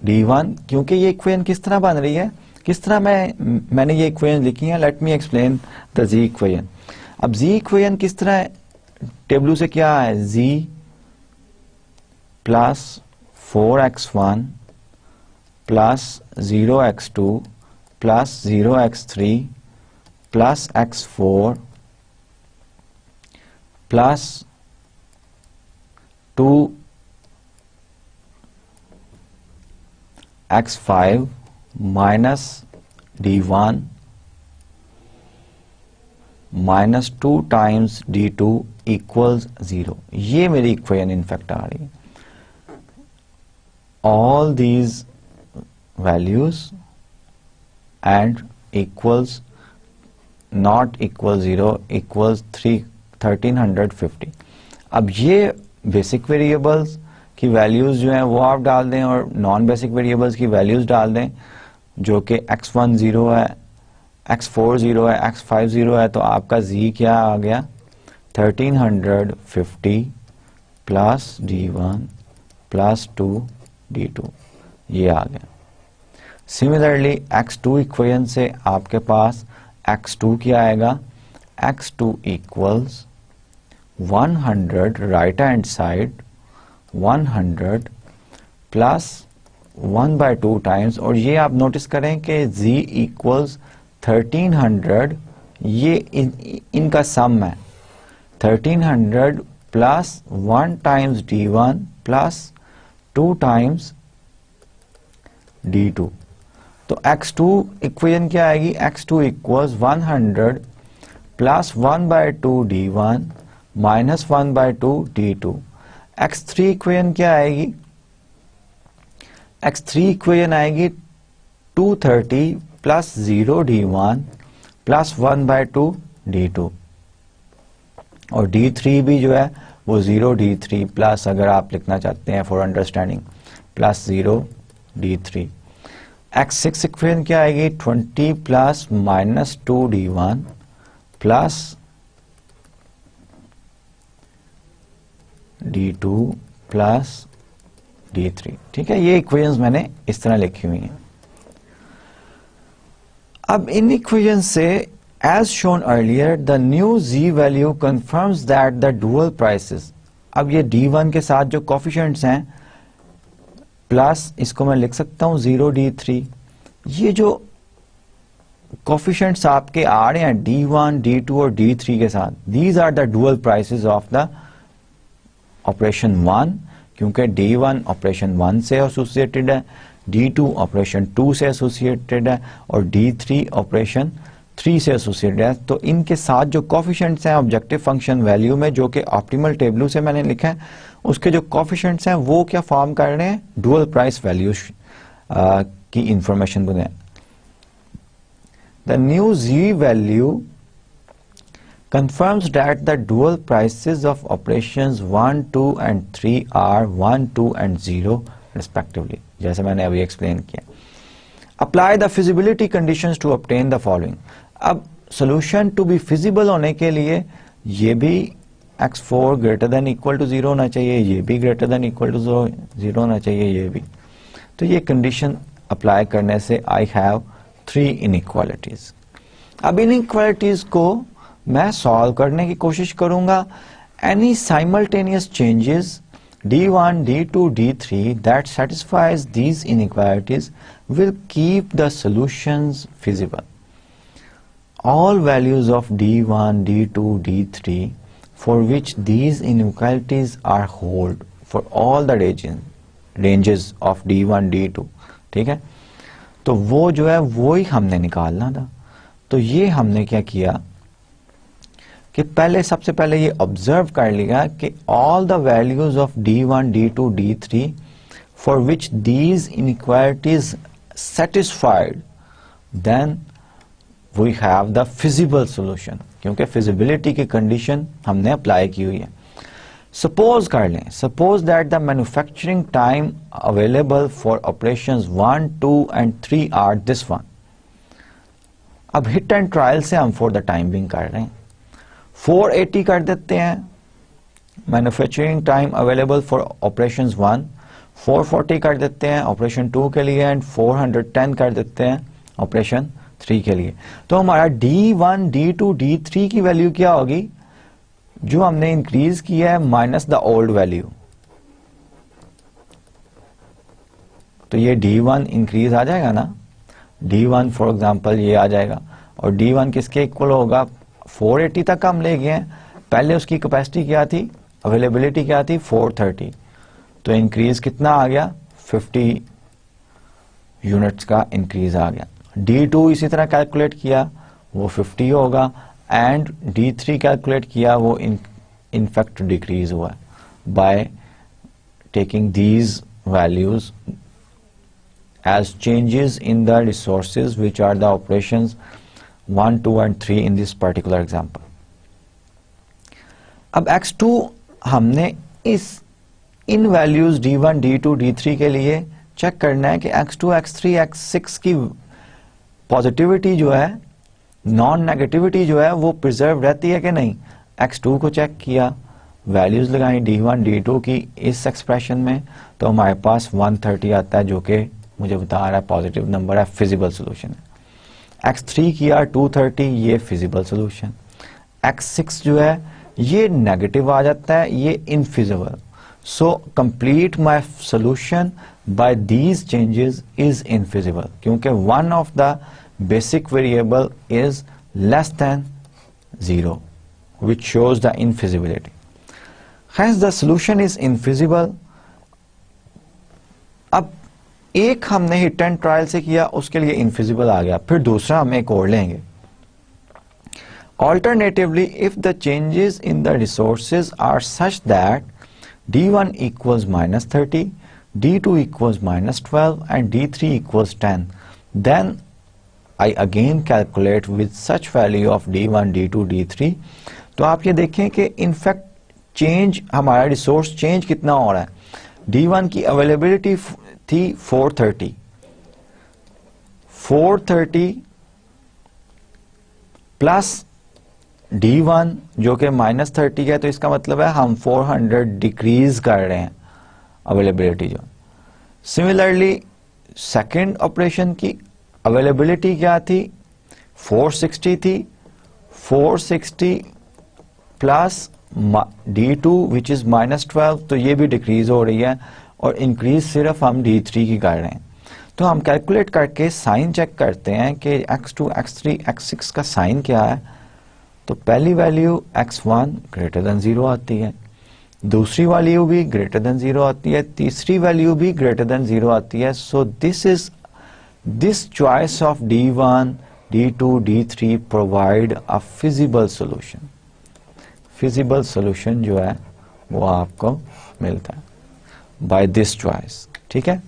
D1। क्योंकि ये इक्वेशन किस तरह बन रही है, किस तरह मैंने ये इक्वेशन लिखी है, let me explain the Z equation. अब Z इक्वेशन किस तरह टेबल से क्या है, Z plus 4x1 plus 0x2 plus 0x3 plus x4 plus 2x5 minus d1 minus 2 times d2 equals 0। ये मेरी इक्वेशन इनफैक्ट आ रही है। All these values and equals not equal 0 equals 1350। अब ये बेसिक वेरिएबल्स की वैल्यूज जो हैं वो आप डाल दें और नॉन बेसिक वेरिएबल्स की वैल्यूज डाल दें, जो कि x1 0 है, x4 0 है, x5 0 है, तो आपका z क्या आ गया 1350 प्लस d1 प्लस 2 d2, ये आ गया। सिमिलरली x2 इक्वेशन से आपके पास x2 क्या आएगा, x2 equals 100 right hand side 100 plus 1/2 times, और ये आप नोटिस करें कि z इक्वल्स 1300, ये इनका सम है 1300 plus 1 times d1 plus 2 times d2। तो x2 इक्वेशन क्या आएगी, x2 equals 100 plus 1/2 d1 minus 1/2 d2। x3 equation क्या आएगी, x3 इक्वेशन आएगी 230 प्लस 0 d1 प्लस 1/2 d2, और d3 भी जो है वो 0 d3 प्लस, अगर आप लिखना चाहते हैं for understanding, plus 0 d3। x6 equation क्या आएगी 20 plus minus 2 d1 plus d2 plus d3। ठीक है, ये इक्वेशंस मैंने इस तरह लिखी हुई हैं। अब इन इक्वेशन से as shown earlier the new z value confirms that the dual prices, अब ये d1 के साथ जो कोफिशिएंट्स हैं प्लस इसको मैं लिख सकता हूं 0 d3, ये जो कोफिशिएंट्स आपके आ रहे हैं d1 d2 और d3 के साथ, these are the dual prices of the operation 1, क्योंकि d1 ऑपरेशन 1 से एसोसिएटेड है, d2 ऑपरेशन 2 से एसोसिएटेड है और d3 ऑपरेशन 3 से एसोसिएटेड है। तो इनके साथ जो कोफिशिएंट्स हैं ऑब्जेक्टिव फंक्शन वैल्यू में, जो कि ऑप्टिमल टेबल से मैंने लिखा है, उसके जो कोफिशिएंट्स हैं वो क्या फॉर्म कर रहे हैं, डुअल प्राइस वैल्यू की इंफॉर्मेशन बुने। The new z value confirms that the dual prices of operations 1, 2 and 3 are 1, 2 and 0 respectively, जैसे मैंने अभी एक्सप्लेन किया। Apply the feasibility conditions to obtain the following। अब solution to be feasible होने के लिए ये भी x4 greater than equal to 0 होना चाहिए, ये भी greater than equal to 0 होना चाहिए, ये भी। तो ये condition apply करने से I have 3 inequalities। अब inequalities को मैं सॉल्व करने की कोशिश करूंगा। Any simultaneous changes d1, d2, d3 that satisfies these inequalities will keep the solutions feasible. All values of d1, d2, d3 for which these inequalities are hold for all the ranges of d1, d2, ठीक है, तो वो जो है वो ही हमने निकालना था। तो ये हमने क्या किया कि पहले सबसे पहले ये ऑब्जर्व कर लिया कि all the values of d1, d2, d3 for which these inequalities satisfied, then we have the feasible solution, क्योंकि फिजिबिलिटी की कंडीशन हमने अप्लाई की हुई है। सपोज कर लें, suppose that the manufacturing time available for operations 1, 2 and 3 are this one. अब hit and trial से हम फॉर द टाइम बिंग कर रहे हैं, 480 कर देते हैं manufacturing time available for operations 1, 440 कर देते हैं ऑपरेशन 2 के लिए एंड 410 कर देते हैं ऑपरेशन 3 के लिए। तो हमारा d1, d2, d3 की वैल्यू क्या होगी, जो हमने इंक्रीज किया है माइनस द ओल्ड वैल्यू। तो ये d1 इंक्रीज आ जाएगा ना, d1 फॉर एग्जांपल ये आ जाएगा, और d1 किसके इक्वल होगा, 480 तक हम ले गए हैं, पहले उसकी कैपेसिटी क्या थी, अवेलेबिलिटी क्या थी, 430, तो इंक्रीज कितना आ गया, 50 यूनिट्स का इंक्रीज आ गया। D2 इसी तरह कैलकुलेट किया, वो 50 होगा, एंड D3 कैलकुलेट किया, वो इनफैक्ट डिक्रीज हुआ by taking these values as changes in the resources which are the operations 1, 2 and 3 in this particular example. अब x2 हमने इन वैल्यूज d1, d2, d3 के लिए चेक करना है कि x2, x3, x6 की पॉजिटिविटी जो है, नॉन नेगेटिविटी जो है वो प्रिजर्व रहती है कि नहीं। x2 को चेक किया, वैल्यूज लगाई d1, d2 की इस एक्सप्रेशन में, तो हमारे पास 130 आता है, जो कि मुझे बता रहा है पॉजिटिव नंबर है, फिजिबल सोल्यूशन है। x3 किया 230, ये फिजिबल सोल्यूशन। x6 जो है ये नेगेटिव आ जाता है, ये infeasible. So complete my solution by these changes is infeasible, क्योंकि one of the basic variable is less than 0 which shows the infeasibility. Hence the solution is infeasible. अब एक हमने हिट एंड ट्रायल से किया, उसके लिए इनफिजिबल आ गया, फिर दूसरा हम एक और लेंगे। Alternatively, if the changes in the resources are such that D1 equals -30, D2 equals -12 and D3 equals 10, then I again calculate with such value of D1, D2, D3. तो आप ये देखें कि इनफैक्ट चेंज, हमारा रिसोर्स चेंज कितना हो रहा है। D1 की अवेलेबिलिटी थी 430 प्लस D1 जो कि -30 है, तो इसका मतलब है हम 400 डिक्रीज कर रहे हैं अवेलेबिलिटी जो। सिमिलरली सेकेंड ऑपरेशन की अवेलेबिलिटी क्या थी, 460 थी, 460 प्लस D2 विच इज -12, तो ये भी डिक्रीज हो रही है, और इंक्रीज सिर्फ हम D3 की कर रहे हैं। तो हम कैलकुलेट करके साइन चेक करते हैं कि x2, x3, x6 का साइन क्या है। तो पहली वैल्यू x1 ग्रेटर देन 0 आती है, दूसरी वैल्यू भी ग्रेटर देन 0 आती है, तीसरी वैल्यू भी ग्रेटर देन 0 आती है। So this choice of D1, D2, D3 provide a feasible solution. Feasible solution जो है वो आपको मिलता है बाय दिस चॉइस, ठीक है।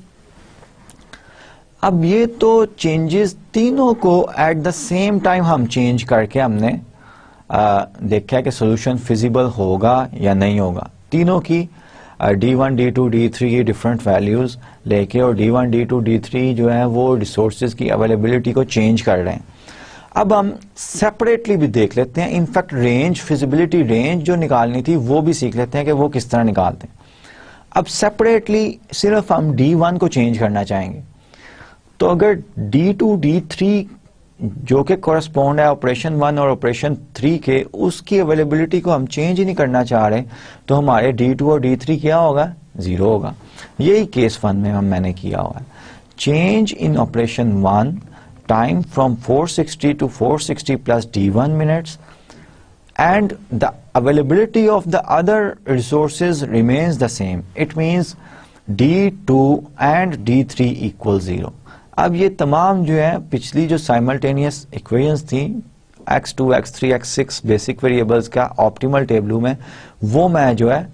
अब ये तो चेंजेस तीनों को एट द सेम टाइम हम चेंज करके हमने देखा कि सोल्यूशन फिजिबल होगा या नहीं होगा। तीनों की D1, D2, D3 की डिफरेंट वैल्यूज लेके, और D1, D2, D3 जो है वो रिसोर्सेज की अवेलेबिलिटी को चेंज कर रहे हैं। अब हम सेपरेटली भी देख लेते हैं, इनफैक्ट रेंज, फिजिबिलिटी रेंज जो निकालनी थी वो भी सीख लेते हैं कि वो किस तरह निकालते हैं। अब सेपरेटली सिर्फ हम D1 को चेंज करना चाहेंगे, तो अगर D2, D3 जो कि कोरस्पॉन्ड है ऑपरेशन 1 और ऑपरेशन 3 के, उसकी अवेलेबिलिटी को हम चेंज ही नहीं करना चाह रहे, तो हमारे D2 और D3 क्या होगा, 0 होगा। यही केस 1 में मैंने किया हुआ है। Change in operation 1, time from 460 to 460 plus D1 minutes, and the availability of the other resources remains the same. It means D2 and D3 equals 0. अब ये तमाम जो है पिछली जो साइमल्टेनियस इक्वेशंस थी x2, x3, x6 basic variables का optimal table में, वो मैं जो है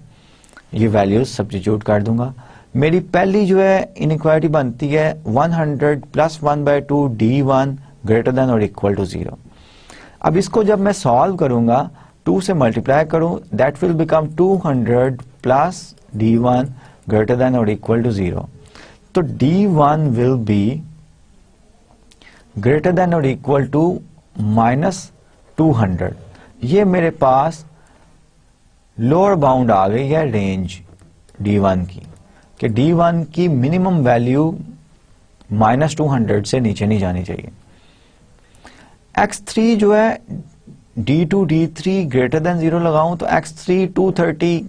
ये वैल्यूज सब्स्टिट्यूट कर दूंगा। मेरी पहली जो है इनइक्वालिटी बनती है 100 प्लस 1/2 D1 ग्रेटर देन और इक्वल टू 0। अब इसको जब मैं सॉल्व करूंगा, 2 से मल्टीप्लाई करूं, that will become 200 plus D1 greater than और इक्वल टू 0। तो D1 will be greater than और इक्वल टू -200। ये मेरे पास लोअर बाउंड आ गई है रेंज D1 की, कि D1 की मिनिमम वैल्यू -200 से नीचे नहीं जानी चाहिए। x3 जो है D2, D3 ग्रेटर देन 0 लगाऊं तो x3 230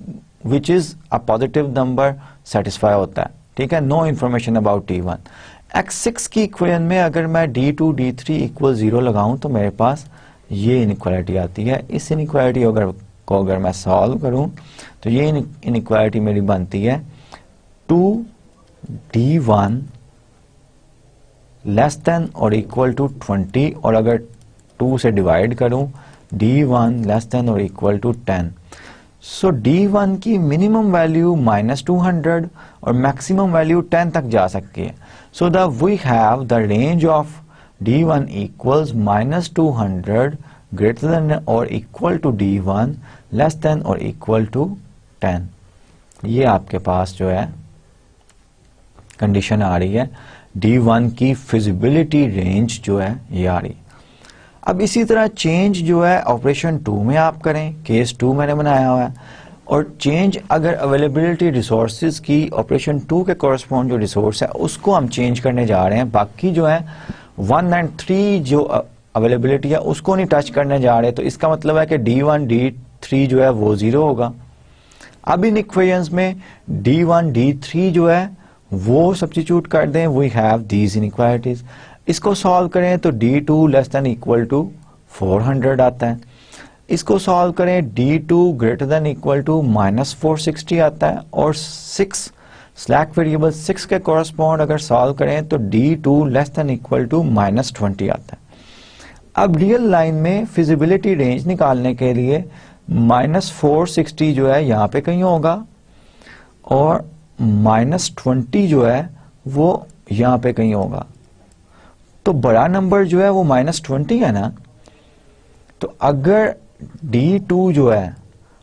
which is a positive number satisfy होता है, ठीक है। No information about D1। x6 की इक्वेशन में अगर मैं D2, D3 इक्वल 0 लगाऊं तो मेरे पास ये इनइक्वालिटी आती है। इस इनइक्वालिटी अगर को अगर मैं सॉल्व करूं तो ये इनइक्वालिटी मेरी बनती है 2d1 लेस देन और इक्वल टू 20, और अगर 2 से डिवाइड करूं d1 लेस देन और इक्वल टू 10। सो d1 की मिनिमम वैल्यू -200 और मैक्सिमम वैल्यू 10 तक जा सकती है। So the we have the range of d1 equals -200 greater than और equal to d1 less than और इक्वल टू 10। ये आपके पास जो है कंडीशन आ रही है, d1 की फिजिबिलिटी रेंज जो है ये आ रही है। अब इसी तरह चेंज जो है ऑपरेशन 2 में आप करें, केस 2 मैंने बनाया हुआ है, और चेंज अगर अवेलेबिलिटी रिसोर्सेज की ऑपरेशन 2 के कॉरस्पॉन्ड जो रिसोर्स है उसको हम चेंज करने जा रहे हैं। बाकी जो है 1 एंड 3 जो अवेलेबिलिटी है उसको नहीं टच करने जा रहे, तो इसका मतलब है कि d1 d3 जो है वो 0 होगा। अब इन इक्वेशंस में d1 d3 जो है वो सब्स्टिट्यूट कर दें, वी हैव दीज इनइक्वालिटीज। इसको सॉल्व करें तो d2 less than equal to 400 आता है। इसको सॉल्व करें d2 greater than equal to -460 आता है, और 6 स्लैक वेरिएबल 6 के कॉरस्पॉन्ड अगर सॉल्व करें तो d2 less than equal to -20 आता है। अब रियल लाइन में फिजिबिलिटी रेंज निकालने के लिए -460 जो है यहाँ पे कहीं होगा, और -20 जो है वो यहाँ पे कहीं होगा। तो बड़ा नंबर जो है वो -20 है ना, तो अगर d2 जो है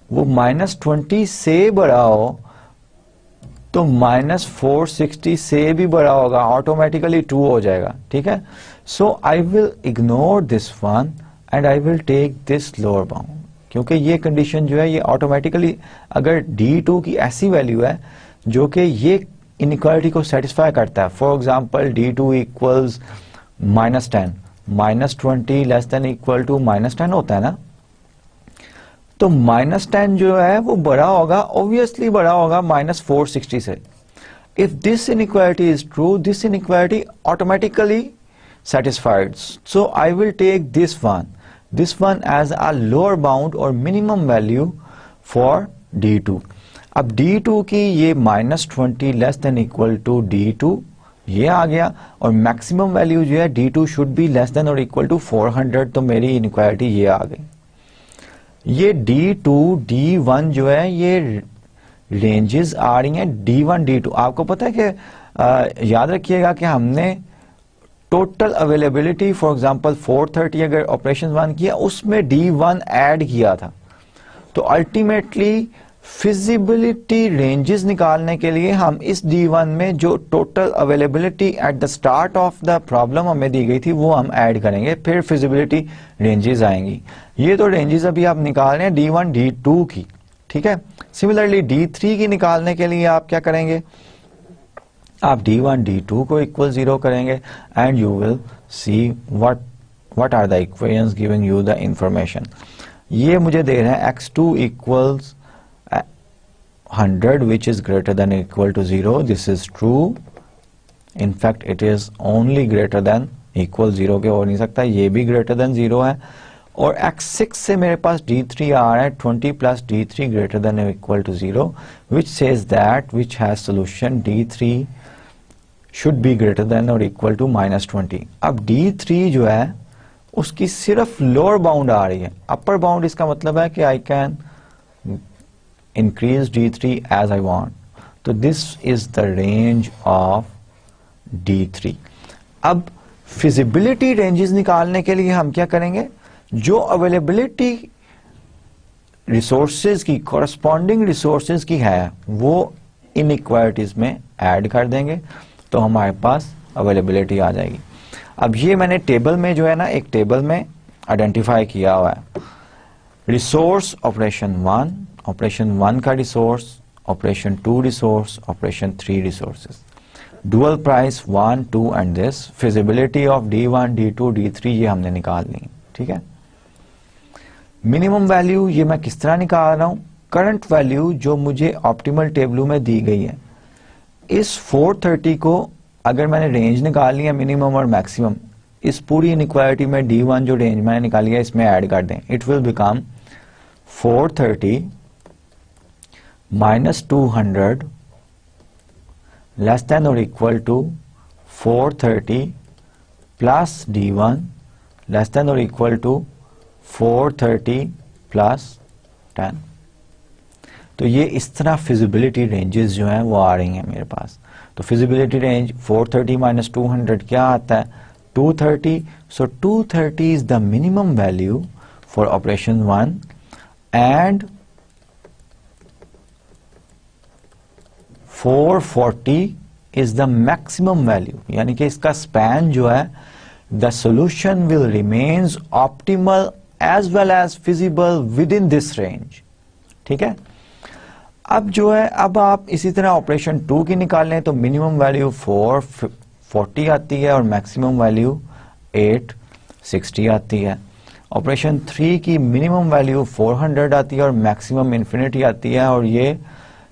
वो -20 से बड़ा हो तो -460 से भी बड़ा होगा, ऑटोमेटिकली 2 हो जाएगा। ठीक है, so I will ignore this one and I will take this lower bound, क्योंकि ये कंडीशन जो है ये ऑटोमेटिकली अगर d2 की ऐसी वैल्यू है जो कि ये इनइक्वालिटी को सेटिस्फाई करता है। For example d2 equals -10, -20 less than equal to -10 होता है ना, तो -10 जो है वो बड़ा होगा, ऑब्वियसली बड़ा होगा -460 से। If this inequality is true, this inequality automatically satisfied, so I will take this one as a lower bound or minimum value for d2। अब d2 की ये -20 less than equal to d2 ये आ गया, और maximum value जो है d2 should be less than और equal to 400, तो मेरी इनइक्वालिटी ये आ गई। ये d2 d1 जो है ये रेंजेस आ रही हैं d1 d2। आपको पता है कि याद रखिएगा कि हमने टोटल अवेलेबिलिटी फॉर एग्जांपल 430 अगर ऑपरेशन 1 किया उसमें d1 ऐड किया था, तो अल्टीमेटली फिजिबिलिटी रेंजेस निकालने के लिए हम इस d1 में जो total availability at the start of the problem हमें दी गई थी वो हम ऐड करेंगे, फिर फिजिबिलिटी रेंजेस आएंगी। ये तो रेंजेस अभी आप निकाल रहे हैं d1 d2 की। ठीक है, सिमिलरली d3 की निकालने के लिए आप क्या करेंगे, आप d1 d2 को इक्वल 0 करेंगे and you will see what are the equations giving you the information. ये मुझे दे रहे हैं x2 equals 100 which is greater than or equal to 0. This is true. In fact it is only greater than equal 0 के हो नहीं सकता, ये भी greater than 0 है। और x6 से मेरे पास d3 आ रहा है 20 plus d3 greater than or equal to 0, which says that which has solution d3 should be greater than or equal to -20। अब d3 जो है उसकी सिर्फ लोअर बाउंड आ रही है, अपर बाउंड इसका मतलब है कि I can increase d3 as I want, तो this is the range of d3। अब फिजिबिलिटी रेंजेस निकालने के लिए हम क्या करेंगे, जो अवेलेबिलिटी रिसोर्सेज की कॉरस्पॉन्डिंग रिसोर्सेज की है वो इनइक्वालिटीज में ऐड कर देंगे, तो हमारे पास अवेलेबिलिटी आ जाएगी। अब ये मैंने टेबल में जो है ना, एक टेबल में आइडेंटिफाई किया हुआ है, रिसोर्स ऑपरेशन 1 का resource, operation 2 resource, operation 3 resources, dual price 1 2 and this, feasibility of d1 d2 d3 ये हमने निकाल ली। ठीक है, मिनिमम वैल्यू ये मैं किस तरह निकाल रहा हूं, करंट वैल्यू जो मुझे ऑप्टिमल टेबल में दी गई है, इस 430 को अगर मैंने रेंज निकाल लिया मिनिमम और मैक्सिमम, इस पूरी इनइक्वालिटी में d1 जो रेंज मैंने निकाली है इसमें ऐड कर दें, it will become 430 minus 200 less than or equal to 430 plus D1 less than or equal to 430 plus 10। तो ये इस तरह फिजिबिलिटी रेंजेस जो हैं वो आ रही हैं मेरे पास। तो फिजिबिलिटी रेंज 430 माइनस 200 क्या आता है? 230। So 230 is the minimum value for operation 1 and 440 is the maximum value, यानी कि इसका स्पैन जो है the solution will remains optimal as well as feasible within this range. ठीक है, अब जो है अब आप इसी तरह ऑपरेशन 2 की निकाल लें तो मिनिमम वैल्यू 440 आती है और मैक्सिमम वैल्यू 860 आती है। ऑपरेशन 3 की मिनिमम वैल्यू 400 आती है और मैक्सिमम इन्फिनिटी आती है, और ये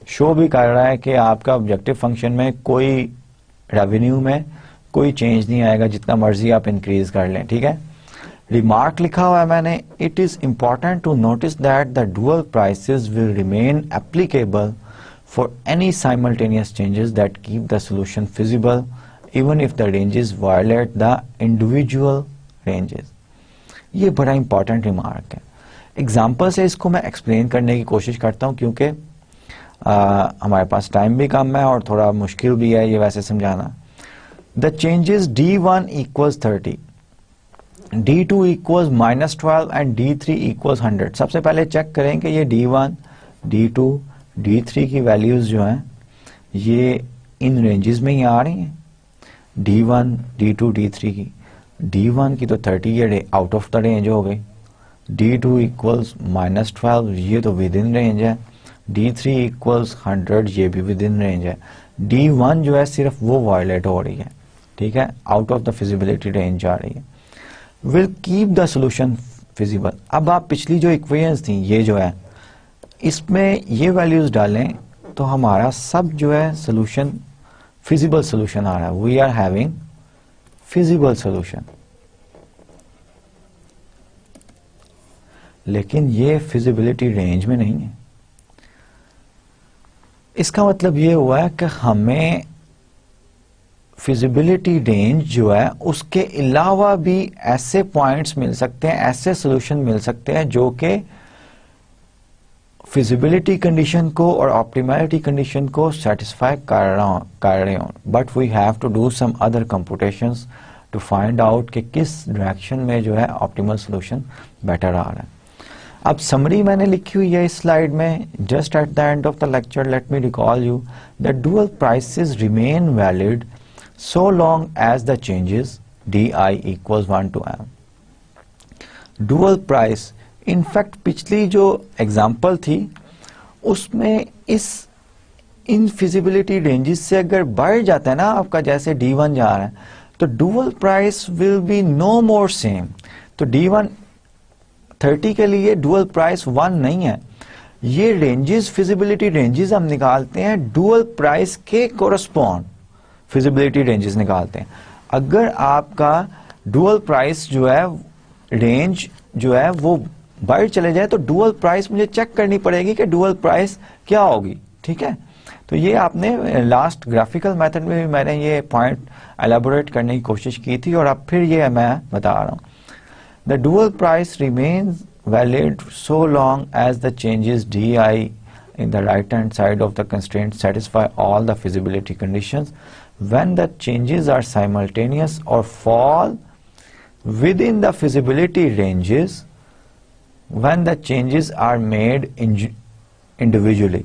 शो भी कर रहा है कि आपका ऑब्जेक्टिव फंक्शन में कोई रेवेन्यू में कोई चेंज नहीं आएगा, जितना मर्जी आप इंक्रीज कर लें। ठीक है, रिमार्क लिखा हुआ है मैंने, it is important to notice that the dual prices will remain applicable for any simultaneous changes that keep the solution feasible even if the ranges violate the individual ranges. ये बड़ा इंपॉर्टेंट रिमार्क है। Example से इसको मैं explain करने की कोशिश करता हूँ, क्योंकि हमारे पास टाइम भी कम है और थोड़ा मुश्किल भी है ये वैसे समझाना। The changes D1 equals 30, D2 equals -12 and D3 equals 100। सबसे पहले चेक करें कि ये D1, D2, D3 की वैल्यूज जो हैं ये इन रेंजेस में ही आ रही हैं। D1, D2, D3 की, D1 की तो 30 ये आउट ऑफ द रेंज हो गई, D2 इक्वल्स -12 ये तो विद इन रेंज है, D3 इक्वल्स 100 ये भी विद इन रेंज है। D1 जो है सिर्फ वो वायलेट हो रही है। ठीक है, out of the feasibility range जा रही है। Will keep the solution feasible. अब आप पिछली जो इक्वेशंस थी ये जो है इसमें ये वैल्यूज डालें तो हमारा सब जो है सोल्यूशन फिजिबल सोल्यूशन आ रहा है। We are having feasible solution, लेकिन ये फिजिबिलिटी रेंज में नहीं है। इसका मतलब ये हुआ है कि हमें फिजिबिलिटी रेंज जो है उसके अलावा भी ऐसे पॉइंट्स मिल सकते हैं, ऐसे सॉल्यूशन मिल सकते हैं जो कि फिजिबिलिटी कंडीशन को और ऑप्टिमैलिटी कंडीशन को सेटिस्फाई कर रहे हों, but we have to do some other computations to find out कि किस डायरेक्शन में जो है ऑप्टिमल सॉल्यूशन बेटर आ रहा है। अब समरी मैंने लिखी हुई है इस स्लाइड में। Just eight the end of the lecture let me recall you that dual prices remain valid so long as the changes di equals 1 to m. Dual price, in fact पिछली जो example थी उसमें इन feasibility ranges से अगर बढ़ जाता है ना आपका, जैसे D1 जा रहा है, तो dual price will be no more same. तो D1 30 के लिए डुअल प्राइस 1 नहीं है। ये रेंजेस, फिजिबिलिटी रेंजेस हम निकालते हैं डुअल प्राइस के कोरस्पॉन्ड, फिजिबिलिटी रेंजेस निकालते हैं। अगर आपका डुअल प्राइस जो है रेंज जो है वो बढ़ चले जाए तो डुअल प्राइस मुझे चेक करनी पड़ेगी कि डुअल प्राइस क्या होगी। ठीक है, तो ये आपने लास्ट ग्राफिकल मेथड में भी मैंने ये पॉइंट एलाबोरेट करने की कोशिश की थी और अब फिर ये मैं बता रहा हूँ। The dual price remains valid so long as the changes DI in the right hand side of the constraint satisfy all the feasibility conditions when the changes are simultaneous or fall within the feasibility ranges when the changes are made individually.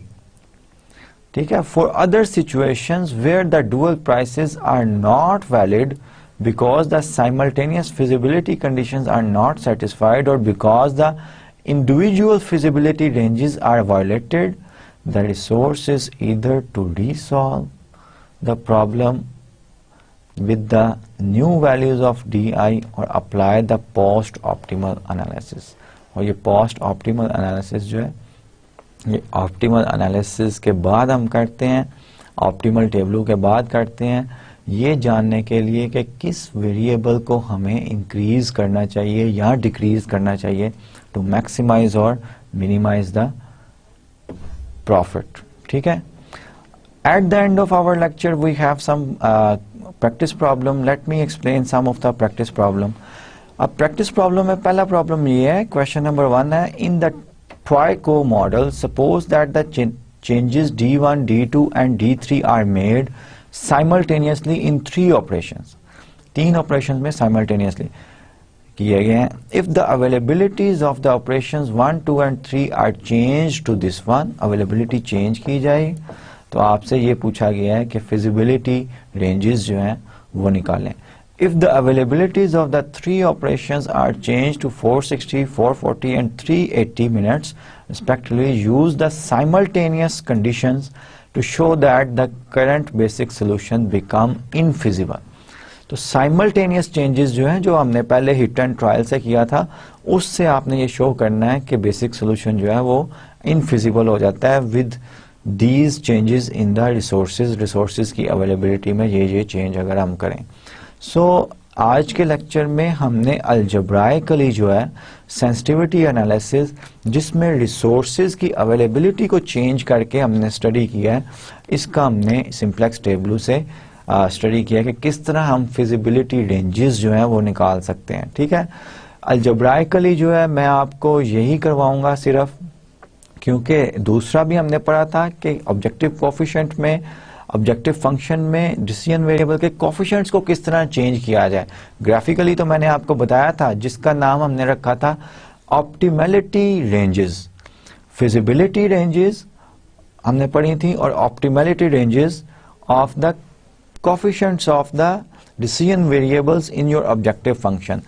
ठीक है, for other situations where the dual prices are not valid because the simultaneous feasibility conditions are not satisfied or because the individual feasibility ranges are violated, the resource is either to resolve the problem with the new values of DI or apply the post optimal analysis. और ये post optimal analysis जो है ये optimal analysis के बाद हम करते हैं, optimal टेबलों के बाद करते हैं, ये जानने के लिए कि किस वेरिएबल को हमें इंक्रीज करना चाहिए या डिक्रीज करना चाहिए टू मैक्सिमाइज और minimize the profit. ठीक है. At the end of our lecture we have some practice problem. Let me explain some of the practice problem. अब practice problem में पहला problem ये है, question number 1 है, in the TRICO model suppose that the changes D1, D2 and D3 are made simultaneously in 3 operations. 3 operations में simultaneously किए गए हैं. If the availabilities of the operations 1, 2 and 3 are changed to this one, availability change की जाए, तो आपसे ये पूछा गया है कि feasibility ranges जो हैं वो निकालें. If the availabilities of the 3 operations are changed to 460, 440 and 380 minutes respectively, use the simultaneous conditions to show that the current basic solution become infeasible. तो simultaneous changes जो हैं, जो हमने पहले हिट एंड ट्रायल से किया था, उससे आपने ये शो करना है कि बेसिक सोल्यूशन जो है वो इनफिजिबल हो जाता है with these changes in the resources की अवेलेबिलिटी में ये चेंज अगर हम करें. आज के लेक्चर में हमने अलजेब्राइकली जो है सेंसिटिविटी एनालिसिस, जिसमें रिसोर्सेज की अवेलेबिलिटी को चेंज करके हमने स्टडी किया है, इसका हमने सिंप्लेक्स टेबल से स्टडी किया कि किस तरह हम फिजिबिलिटी रेंजेस जो हैं वो निकाल सकते हैं. ठीक है. अलजेब्राइकली जो है मैं आपको यही करवाऊंगा सिर्फ, क्योंकि दूसरा भी हमने पढ़ा था कि ऑब्जेक्टिव कोफिशिएंट में, ऑब्जेक्टिव फंक्शन में डिसीजन वेरिएबल के कोफिशिएंट्स को किस तरह चेंज किया जाए. ग्राफिकली तो मैंने आपको बताया था, जिसका नाम हमने रखा था ऑप्टिमैलिटी रेंजेस. फिजिबिलिटी रेंजेस हमने पढ़ी थी और optimality ranges of the coefficients of the decision variables in your objective function.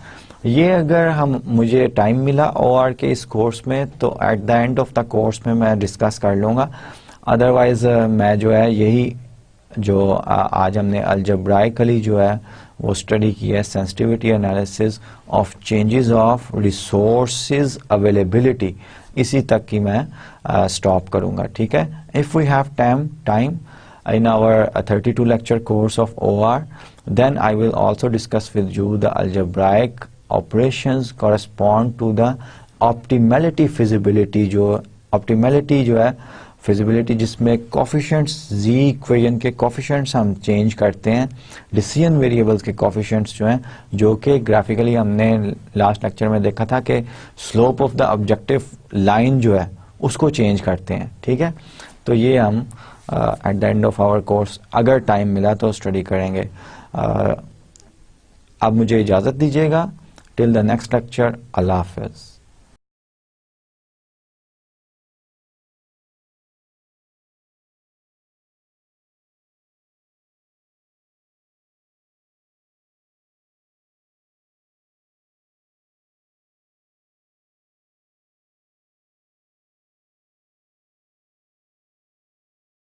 ये अगर मुझे टाइम मिला और के इस कोर्स में, तो eight the end of the course में मैं डिस्कस कर लूँगा. अदरवाइज मैं जो है यही जो आज हमने अलजेब्राइकली जो है वो स्टडी की है, sensitivity analysis of changes of resources availability, इसी तक की मैं स्टॉप करूँगा. ठीक है. If we have time in our 32 lecture course of OR, then I will also discuss with you the algebraic operations correspond to the optimality feasibility. जो optimality जो है feasibility, जिसमें coefficients z equation के coefficients हम change करते हैं, decision variables के coefficients जो हैं, जो कि graphically हमने last lecture में देखा था कि slope of the objective line जो है उसको change करते हैं. ठीक है. तो ये हम at the end of our course अगर टाइम मिला तो स्टडी करेंगे. अब मुझे इजाज़त दीजिएगा. Till the next lecture. अल्लाह हाफ़िज़.